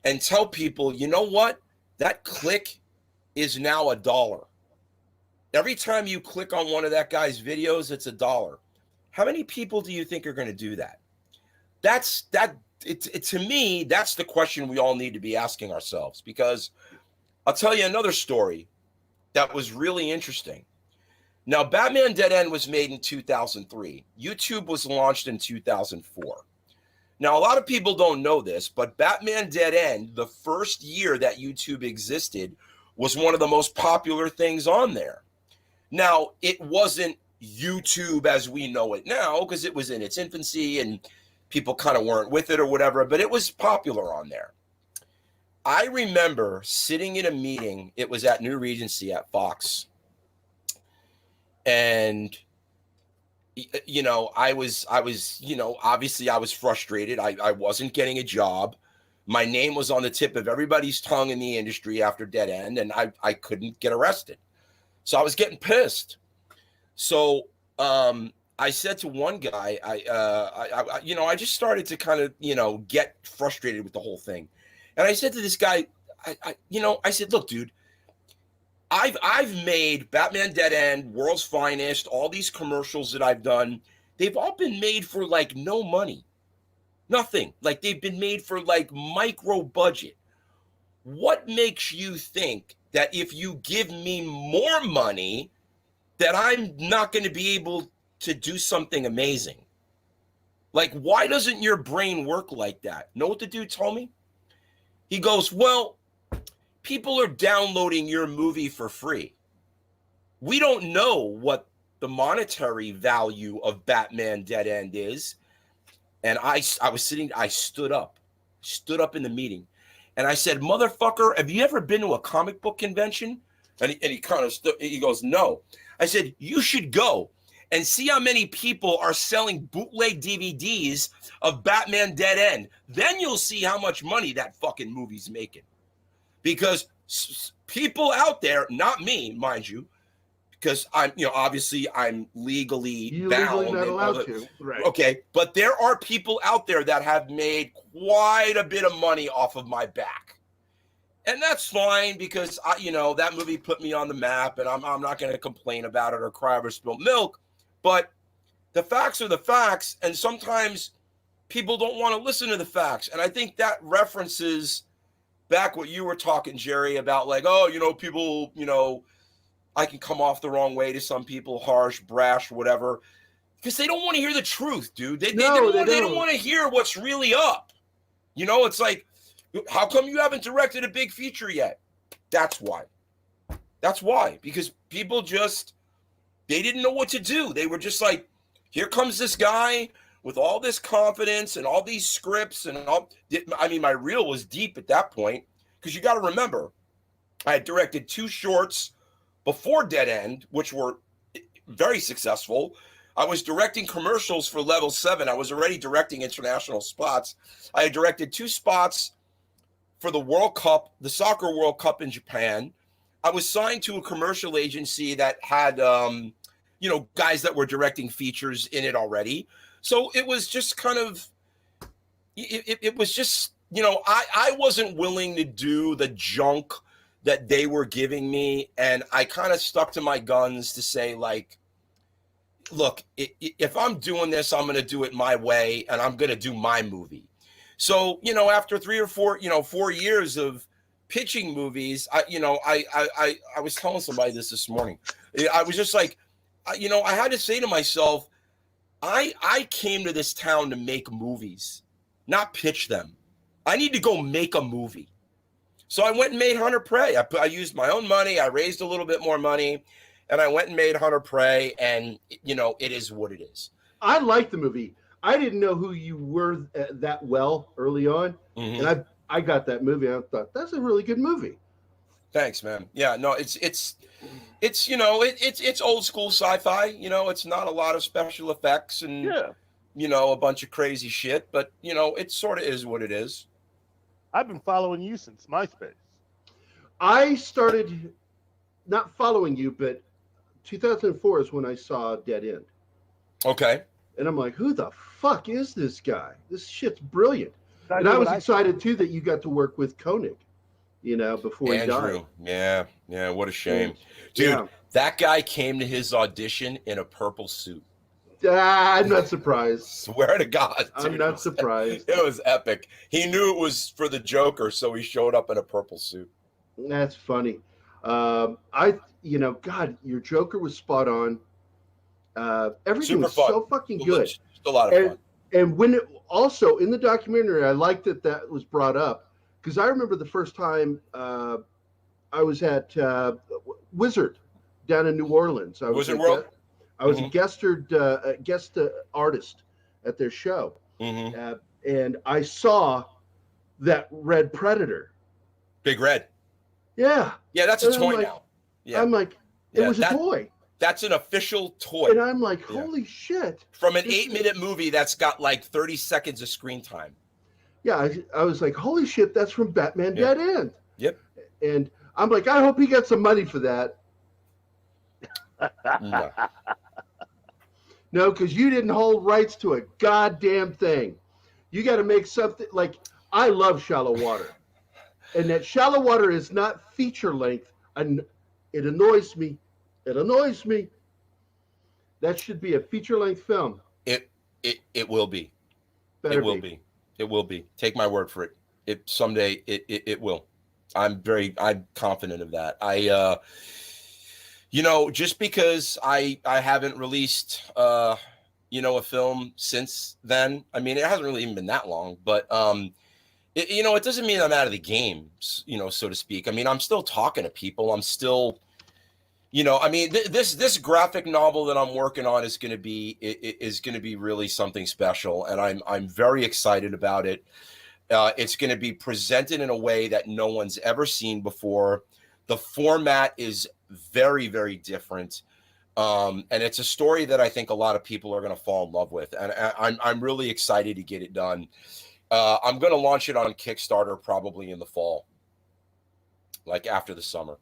and tell people, you know what? That click is now $1. Every time you click on one of that guy's videos, it's $1. How many people do you think are going to do that? To me, that's the question we all need to be asking ourselves, because I'll tell you another story that was really interesting. Now, Batman Dead End was made in 2003. YouTube was launched in 2004. Now, a lot of people don't know this, but Batman Dead End, the first year that YouTube existed, was one of the most popular things on there. Now, it wasn't YouTube as we know it now, because it was in its infancy and people kind of weren't with it or whatever, but it was popular on there. I remember sitting in a meeting. It was at New Regency at Fox. And, you know, I was, you know, obviously I was frustrated. I wasn't getting a job. My name was on the tip of everybody's tongue in the industry after Dead End, and I couldn't get arrested. So I was getting pissed. So I said to one guy, I just started to kind of, you know, get frustrated with the whole thing. And I said to this guy, I said, look, dude, I've made Batman Dead End, World's Finest, all these commercials that I've done. They've all been made for like no money, nothing. Like they've been made for like micro budget. What makes you think that if you give me more money, that I'm not going to be able to do something amazing? Like, why doesn't your brain work like that? Know what the dude told me? He goes, well, people are downloading your movie for free. We don't know what the monetary value of Batman Dead End is. And I stood up in the meeting. And I said, motherfucker, have you ever been to a comic book convention? And he kind of he goes, no. I said, you should go and see how many people are selling bootleg DVDs of Batman Dead End. Then you'll see how much money that fucking movie's making. Because people out there, not me, mind you, because I'm, you know, obviously I'm legally bound. Legally not allowed to. Right. Okay, but there are people out there that have made quite a bit of money off of my back. And that's fine, because that movie put me on the map, and I'm not going to complain about it or cry over spilled milk. But the facts are the facts, and sometimes people don't want to listen to the facts. And I think that references back what you were talking, Jerry, about like, oh, people, I can come off the wrong way to some people, harsh, brash, whatever, because they don't want to hear the truth, dude. They don't want to hear what's really up. It's like, how come you haven't directed a big feature yet? That's why. Because people they didn't know what to do. They were just like, here comes this guy with all this confidence and all these scripts and all. I mean, my reel was deep at that point, because you got to remember, I had directed 2 shorts before Dead End, which were very successful. I was directing commercials for Level 7. I was already directing international spots. I had directed 2 spots for the World Cup, the Soccer World Cup in Japan. I was signed to a commercial agency that had, guys that were directing features in it already. So it was just kind of, it was just, I wasn't willing to do the junk that they were giving me. And I kind of stuck to my guns to say, like, look, if I'm doing this, I'm going to do it my way, and I'm going to do my movie. So, after 3 or 4, 4 years of pitching movies, I was telling somebody this morning. I was just like, I had to say to myself, I came to this town to make movies, not pitch them. I need to go make a movie. So I went and made Hunter Prey. I used my own money. I raised a little bit more money, and I went and made Hunter Prey, and, it is what it is. I liked the movie. I didn't know who you were that well early on, and I got that movie, and I thought, that's a really good movie. Thanks, man. Yeah, no, it's old school sci-fi. It's not a lot of special effects and a bunch of crazy shit, but it sort of is what it is. I've been following you since MySpace. I started not following you, but 2004 is when I saw Dead End. Okay. And I'm like, who the fuck is this guy? This shit's brilliant. And Exactly I what was excited too that you got to work with Koenig, before he died. Andrew, yeah, what a shame. And, Dude, yeah. that guy came to his audition in a purple suit. I'm not surprised. Swear to God, dude. I'm not surprised. It was epic. He knew it was for the Joker, so he showed up in a purple suit. That's funny. God, your Joker was spot on. Everything Super was fun. so fucking good. Just a lot of fun. And when also in the documentary, I liked that was brought up because I remember the first time I was at Wizard down in New Orleans. I was Wizard World? I was a guest artist at their show, and I saw that Red Predator. Big Red. Yeah. Yeah, that's a toy now. Yeah. I'm like, it was a toy. That's an official toy. And I'm like, holy shit. From an 8-minute movie that's got like 30 seconds of screen time. Yeah, I was like, holy shit, that's from Batman Dead End. Yep. And I'm like, I hope he gets some money for that. No, because you didn't hold rights to a goddamn thing. You got to make something like, I love Shallow Water. And that Shallow Water is not feature length. And it annoys me. It annoys me. That should be a feature length film. It will be. Better it will be. It will be. Take my word for it. Someday it will. I'm confident of that. Just because I haven't released a film since then. I mean, it hasn't really even been that long, but it doesn't mean I'm out of the game, so to speak. I mean, I'm still talking to people. I'm still, this graphic novel that I'm working on is going to be really something special, and I'm very excited about it. It's going to be presented in a way that no one's ever seen before. The format is very, very different. And it's a story that I think a lot of people are going to fall in love with. And I'm really excited to get it done. I'm going to launch it on Kickstarter probably in the fall, like after the summer.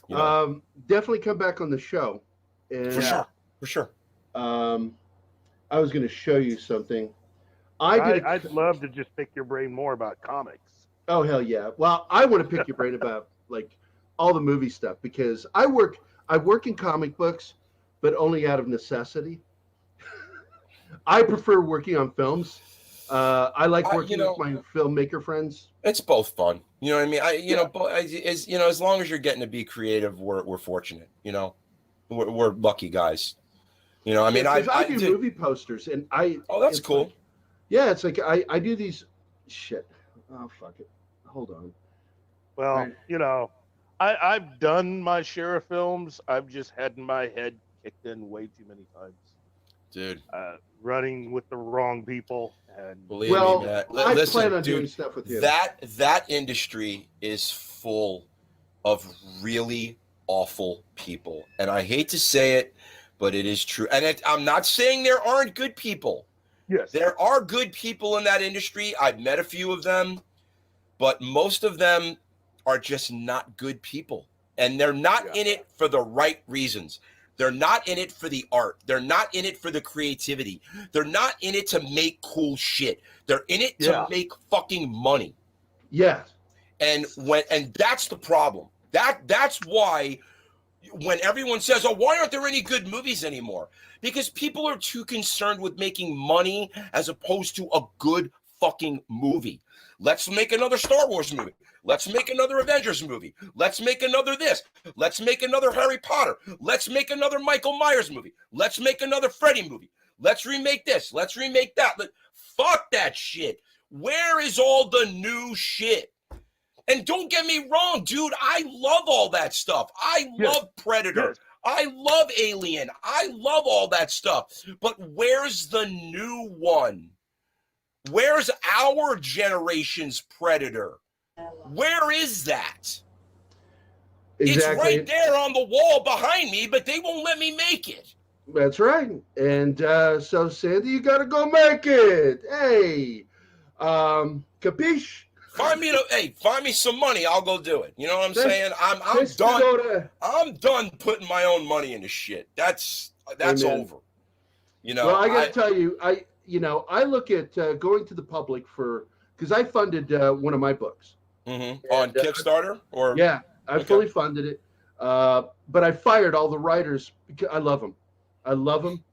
Definitely come back on the show. And, For sure. I was going to show you something. I'd love to just pick your brain more about comics. Oh, hell yeah. Well, I want to pick your brain about like all the movie stuff because I work in comic books, but only out of necessity. I prefer working on films. I like working with my filmmaker friends. It's both fun. You know what I mean? As long as you're getting to be creative, we're fortunate. We're lucky guys. I do movie posters and that's cool. Like, yeah, it's like I do these shit. Oh, fuck it. Hold on. Well, I've done my share of films. I've just had my head kicked in way too many times. Dude. Running with the wrong people. And believe me, Matt. I plan on doing stuff with you. That industry is full of really awful people. And I hate to say it, but it is true. And I'm not saying there aren't good people. Yes. There are good people in that industry. I've met a few of them, but most of them are just not good people. And they're not in it for the right reasons. They're not in it for the art. They're not in it for the creativity. They're not in it to make cool shit. They're in it to make fucking money. Yes. And that's the problem. That's why when everyone says, "Oh, why aren't there any good movies anymore?" Because people are too concerned with making money as opposed to a good fucking movie. Let's make another Star Wars movie. Let's make another Avengers movie. Let's make another this. Let's make another Harry Potter. Let's make another Michael Myers movie. Let's make another Freddy movie. Let's remake this. Let's remake that. Fuck that shit. Where is all the new shit? And don't get me wrong, dude. I love all that stuff. I love Predator. Yes. I love Alien. I love all that stuff. But where's the new one? Where's our generation's Predator? Where is that? Exactly. It's right there on the wall behind me, but they won't let me make it. That's right. And so, Sandy, you got to go make it. Hey, capiche? Find me some money. I'll go do it. You know what I'm saying? I'm done. I'm done putting my own money into shit. That's Amen. over. You know, Well, I got to tell you, I look at going to the public because I funded one of my books. On Kickstarter or yeah, I fully funded it, but I fired all the writers because I love them,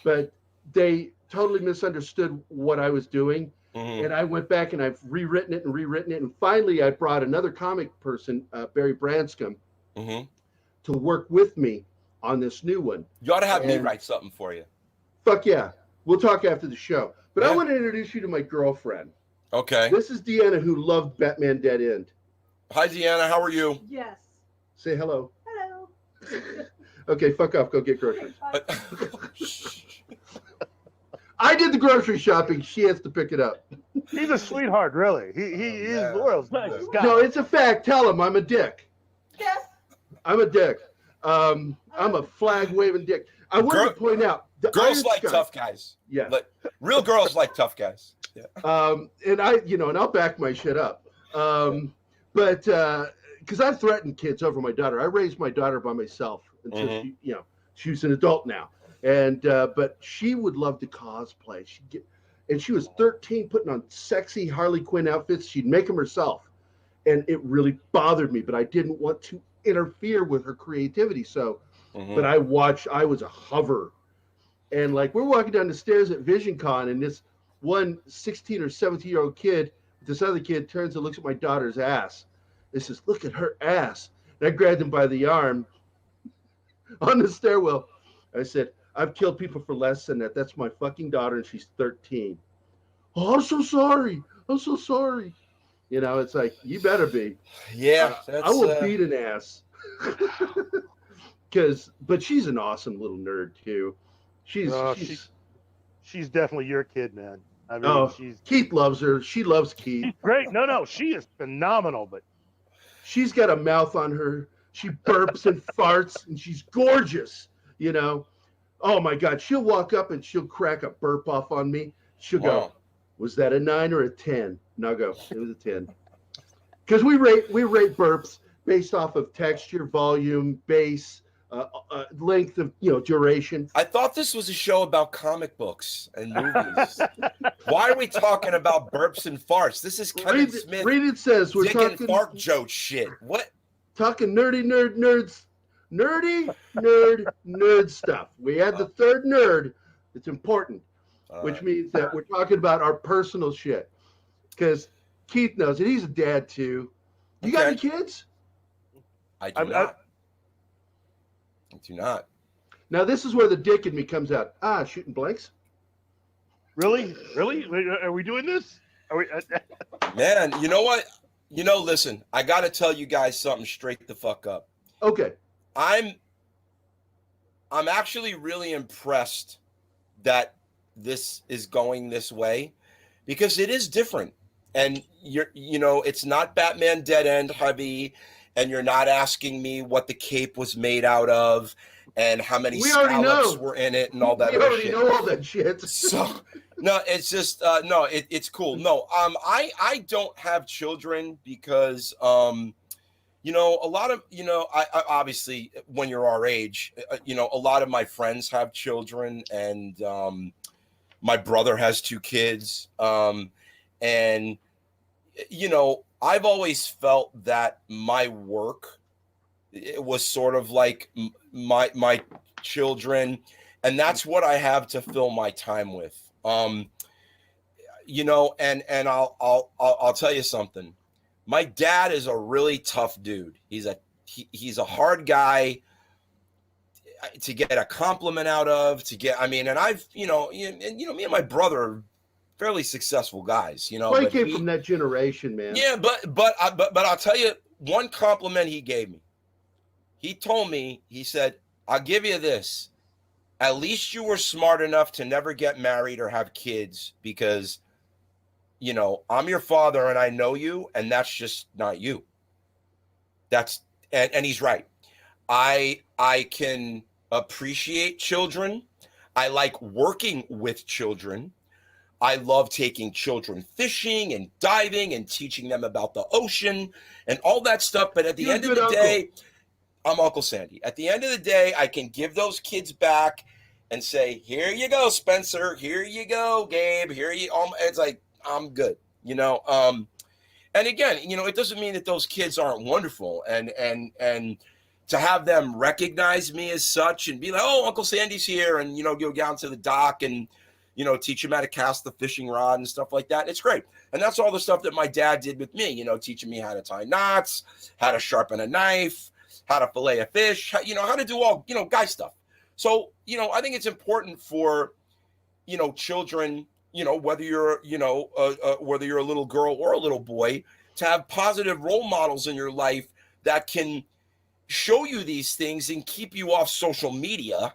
but they totally misunderstood what I was doing, and I went back and I've rewritten it, and finally I brought another comic person, Barry Branscombe, to work with me on this new one. You ought to have me write something for you. Fuck yeah, we'll talk after the show. But I want to introduce you to my girlfriend. Okay. This is Deanna, who loved Batman Dead End. Hi, Deanna. How are you? Yes. Say hello. Hello. Okay, fuck off. Go get groceries. I did the grocery shopping. She has to pick it up. He's a sweetheart, really. He is the world's nicest guy. No, it's a fact. Tell him I'm a dick. Yes. I'm a dick. I'm a flag waving dick. I want to point out girls like tough guys. Yeah. Real girls like tough guys. Yeah. And I'll back my shit up. But because I've threatened kids over my daughter. I raised my daughter by myself until she's an adult now. And but she would love to cosplay. And she was 13, putting on sexy Harley Quinn outfits. She'd make them herself, and it really bothered me. But I didn't want to interfere with her creativity. So, but I was a hover, and like we're walking down the stairs at VisionCon, and this one 16 or 17-year-old kid, this other kid turns and looks at my daughter's ass. It says, "Look at her ass." And I grabbed him by the arm on the stairwell. I said, "I've killed people for less than that. That's my fucking daughter, and she's 13. Oh, I'm so sorry. I'm so sorry. It's like, you better be. Yeah. I will beat an ass. But she's an awesome little nerd, too. She's definitely your kid, man. I mean, Keith loves her. She loves Keith. She's great. No, she is phenomenal, but she's got a mouth on her. She burps and farts, and she's gorgeous, Oh my God, she'll walk up and she'll crack a burp off on me. She'll go, "Was that a 9 or a 10?" And I'll go, "It was a 10." Because we rate burps based off of texture, volume, bass, length of duration. I thought this was a show about comic books and movies. Why are we talking about burps and farts? This is Kevin Smith. Read it says we're dick talking and fart joke shit. What? Talking nerdy nerd stuff. We had the third nerd. It's important, which means that we're talking about our personal shit. Because Keith knows it. He's a dad too. You got any kids? I do not. I do not. Now this is where the dick in me comes out. Shooting blanks. Really? Are we doing this? Are we? Man, you know what? Listen. I got to tell you guys something straight the fuck up. Okay. I'm actually really impressed that this is going this way, because it is different. And it's not Batman Dead End, hubby, and you're not asking me what the cape was made out of and how many scallops were in it and all that. We already know all that shit. So no, it's just it's cool. No, I don't have children because a lot of I obviously, when you're our age, a lot of my friends have children, and my brother has 2 kids, and I've always felt that my work, it was sort of like my children, and that's what I have to fill my time with. And I'll tell you something. My dad is a really tough dude. He's a hard guy to get a compliment out of, and I've, me and my brother are fairly successful guys, Well, he came from that generation, man. Yeah, but I'll tell you one compliment he gave me. He told me, he said, "I'll give you this. At least you were smart enough to never get married or have kids, because I'm your father and I know you, and that's just not you." And he's right. I can appreciate children. I like working with children. I love taking children fishing and diving and teaching them about the ocean and all that stuff. But at the end of the day, I'm Uncle Sandy. At the end of the day, I can give those kids back and say, here you go, Spencer, here you go, Gabe, here you, it's like, I'm good, you know? And again, you know, it doesn't mean that those kids aren't wonderful, and to have them recognize me as such and be like, oh, Uncle Sandy's here, and, you know, go down to the dock and, you know, teach him how to cast the fishing rod and stuff like that. It's great. And that's all the stuff that my dad did with me, you know, teaching me how to tie knots, how to sharpen a knife, how to fillet a fish, you know, how to do all, you know, guy stuff. So, you know, I think it's important for, you know, children, you know, whether you're, you know, whether you're a little girl or a little boy, to have positive role models in your life that can show you these things and keep you off social media,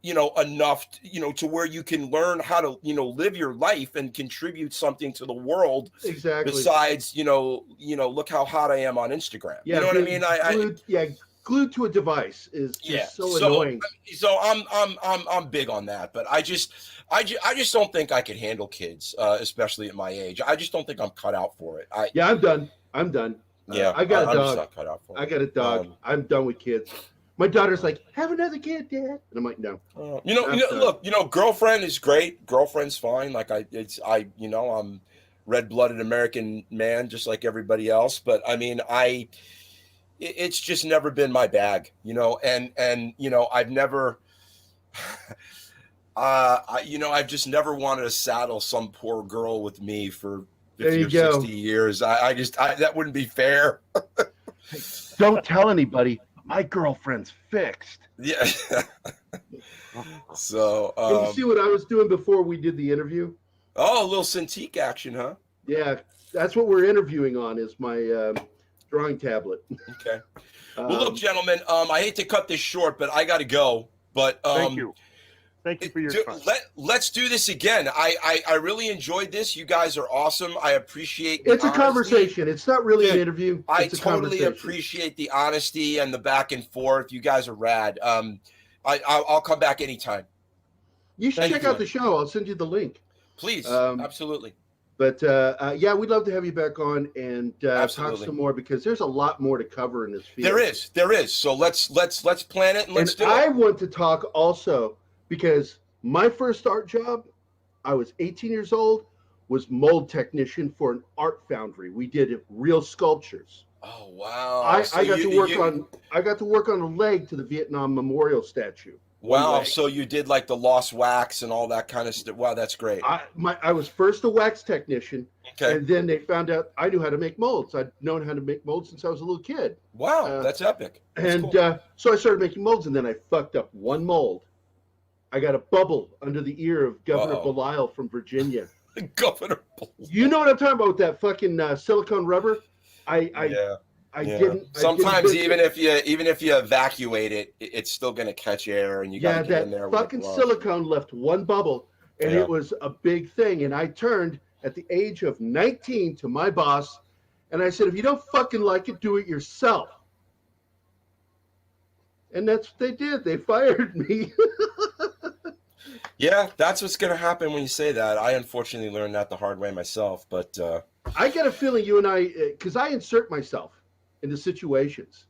you know, enough, you know, to where you can learn how to, you know, live your life and contribute something to the world. Exactly. Besides, you know, look how hot I am on Instagram. Yeah, you know what I mean? Glued to a device is just so annoying. So I'm big on that, but I just don't think I can handle kids, especially at my age. I just don't think I'm cut out for it. I'm done. Yeah, I got a dog. I'm just not cut out for it. I got a dog. I'm done with kids. My daughter's like, have another kid, Dad. And I'm like, no. Look, you know, girlfriend is great. Girlfriend's fine. Like you know, I'm red-blooded American man, just like everybody else. But I mean, it's just never been my bag, you know, and you know, I've never, you know, I've just never wanted to saddle some poor girl with me for 50 or 60 years. I that wouldn't be fair. Don't tell anybody. My girlfriend's fixed. Yeah. So, can you see what I was doing before we did the interview? Oh, a little Cintiq action, huh? Yeah, that's what we're interviewing on. Is my drawing tablet. Okay. Well, look, gentlemen, I hate to cut this short, but I got to go. But thank you for your time. Let's do this again. I really enjoyed this. You guys are awesome. I appreciate it's a conversation. It's not really an interview. I totally appreciate the honesty and the back and forth. You guys are rad. I'll come back anytime. You should check out the show. I'll send you the link. Please. Absolutely. But yeah, we'd love to have you back on and talk some more, because there's a lot more to cover in this field. There is. So let's plan it and let's do it. I want to talk also, because my first art job, I was 18 years old, was mold technician for an art foundry. We did real sculptures. Oh wow! I got to work on a leg to the Vietnam Memorial statue. Wow! So you did like the lost wax and all that kind of stuff. Wow, that's great. I was first a wax technician, and then they found out I knew how to make molds. I'd known how to make molds since I was a little kid. Wow, that's epic. That's cool. So I started making molds, and then I fucked up one mold. I got a bubble under the ear of Governor Belial from Virginia. Governor Belial. You know what I'm talking about with that fucking silicone rubber? I didn't. Sometimes even if you evacuate it, it's still going to catch air, and you got to get in there. That fucking silicone left one bubble, and it was a big thing. And I turned at the age of 19 to my boss, and I said, "If you don't fucking like it, do it yourself." And that's what they did. They fired me. Yeah, that's what's going to happen when you say that. I unfortunately learned that the hard way myself, but I get a feeling you and I, because I insert myself into situations.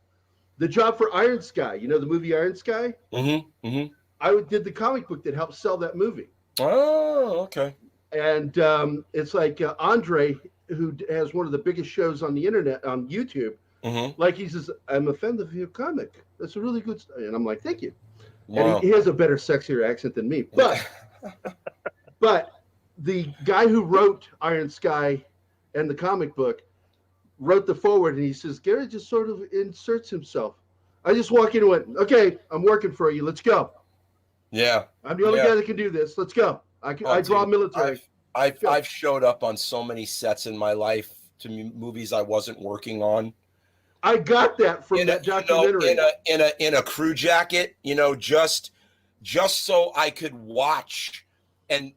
The job for Iron Sky, you know the movie Iron Sky? Mm-hmm. I did the comic book that helped sell that movie. Oh, okay. And it's like Andre, who has one of the biggest shows on the internet, on YouTube, like he says, I'm a fan of your comic. That's a really good story. And I'm like, thank you. Wow. And he has a better, sexier accent than me. But the guy who wrote Iron Sky and the comic book wrote the forward, and he says, Gary just sort of inserts himself. I just walk in and went, okay, I'm working for you. Let's go. Yeah. I'm the only guy that can do this. Let's go. I draw military. I've showed up on so many sets in my life to movies I wasn't working on. I got that from that documentary. In a crew jacket, you know, just so I could watch and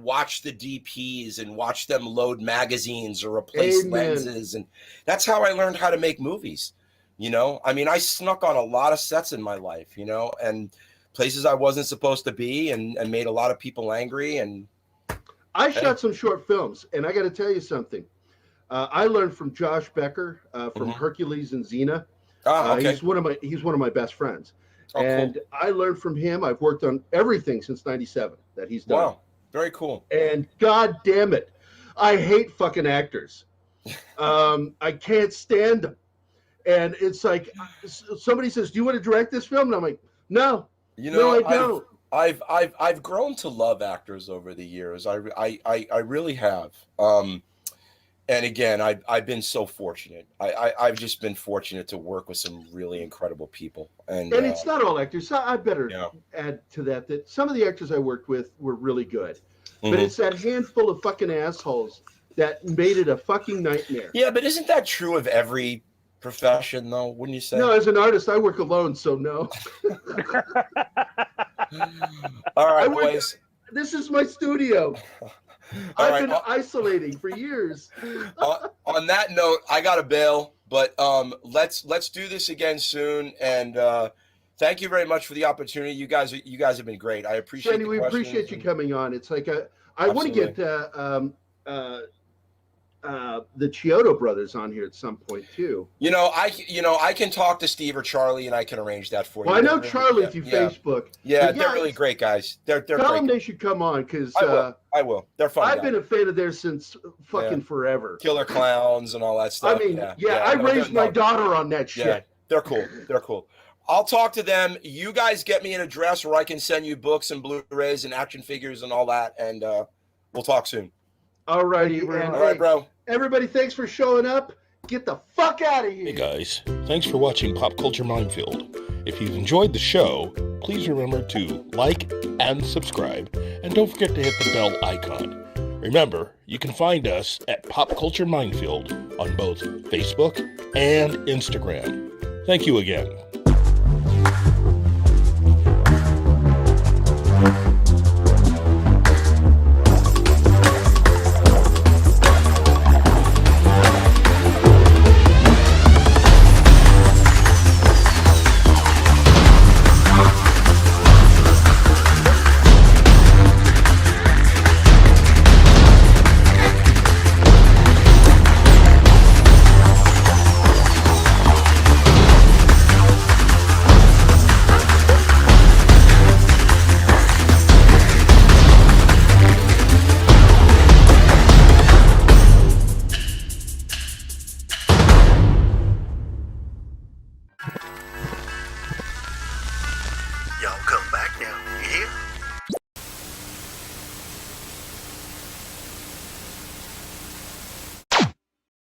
watch the DPs and watch them load magazines or replace lenses, and that's how I learned how to make movies. You know, I mean, I snuck on a lot of sets in my life, you know, and places I wasn't supposed to be, and made a lot of people angry. And I shot some short films, and I got to tell you something. I learned from Josh Becker from Hercules and Xena. Okay. He's one of my best friends. Oh, and cool. I learned from him. I've worked on everything since '97 that he's done. Wow, very cool. And God damn it, I hate fucking actors. I can't stand them. And it's like somebody says, "Do you want to direct this film?" And I'm like, "No, You no, know, I don't." I've grown to love actors over the years. I really have. And again, I've been so fortunate. I've just been fortunate to work with some really incredible people. And it's not all actors. So I better Yeah. add to that some of the actors I worked with were really good, but Mhm. it's that handful of fucking assholes that made it a fucking nightmare. Yeah, but isn't that true of every profession, though? Wouldn't you say? No, as an artist, I work alone, so no. All right, I work- boys. This is my studio. All I've right. been isolating for years. On that note, I got to bail, but let's do this again soon. And thank you very much for the opportunity. You guys have been great. I appreciate Sandy, the we questions appreciate you and- coming on. It's like I want to get the Chiodo brothers on here at some point too. I can talk to Steve or Charlie, and I can arrange that for you. Well, I know They're Charlie really- through yeah. Facebook. Yeah, But they're really great guys. They're Tell great. them they should come on because I will. They're fun. I've guys. been a fan of theirs since fucking forever. Killer Clowns and all that stuff. I mean, yeah. I No, raised they're- my daughter on that shit. Yeah, they're cool. They're cool. I'll talk to them. You guys get me an address where I can send you books and Blu-rays and action figures and all that, and we'll talk soon. All righty. Thank you very And much. All right, bro. everybody, thanks for showing up. Get the fuck out of here. Hey guys, thanks for watching Pop Culture Minefield. If you've enjoyed the show, please remember to like and subscribe, and don't forget to hit the bell icon. Remember, you can find us at Pop Culture Minefield on both Facebook and Instagram. Thank you again.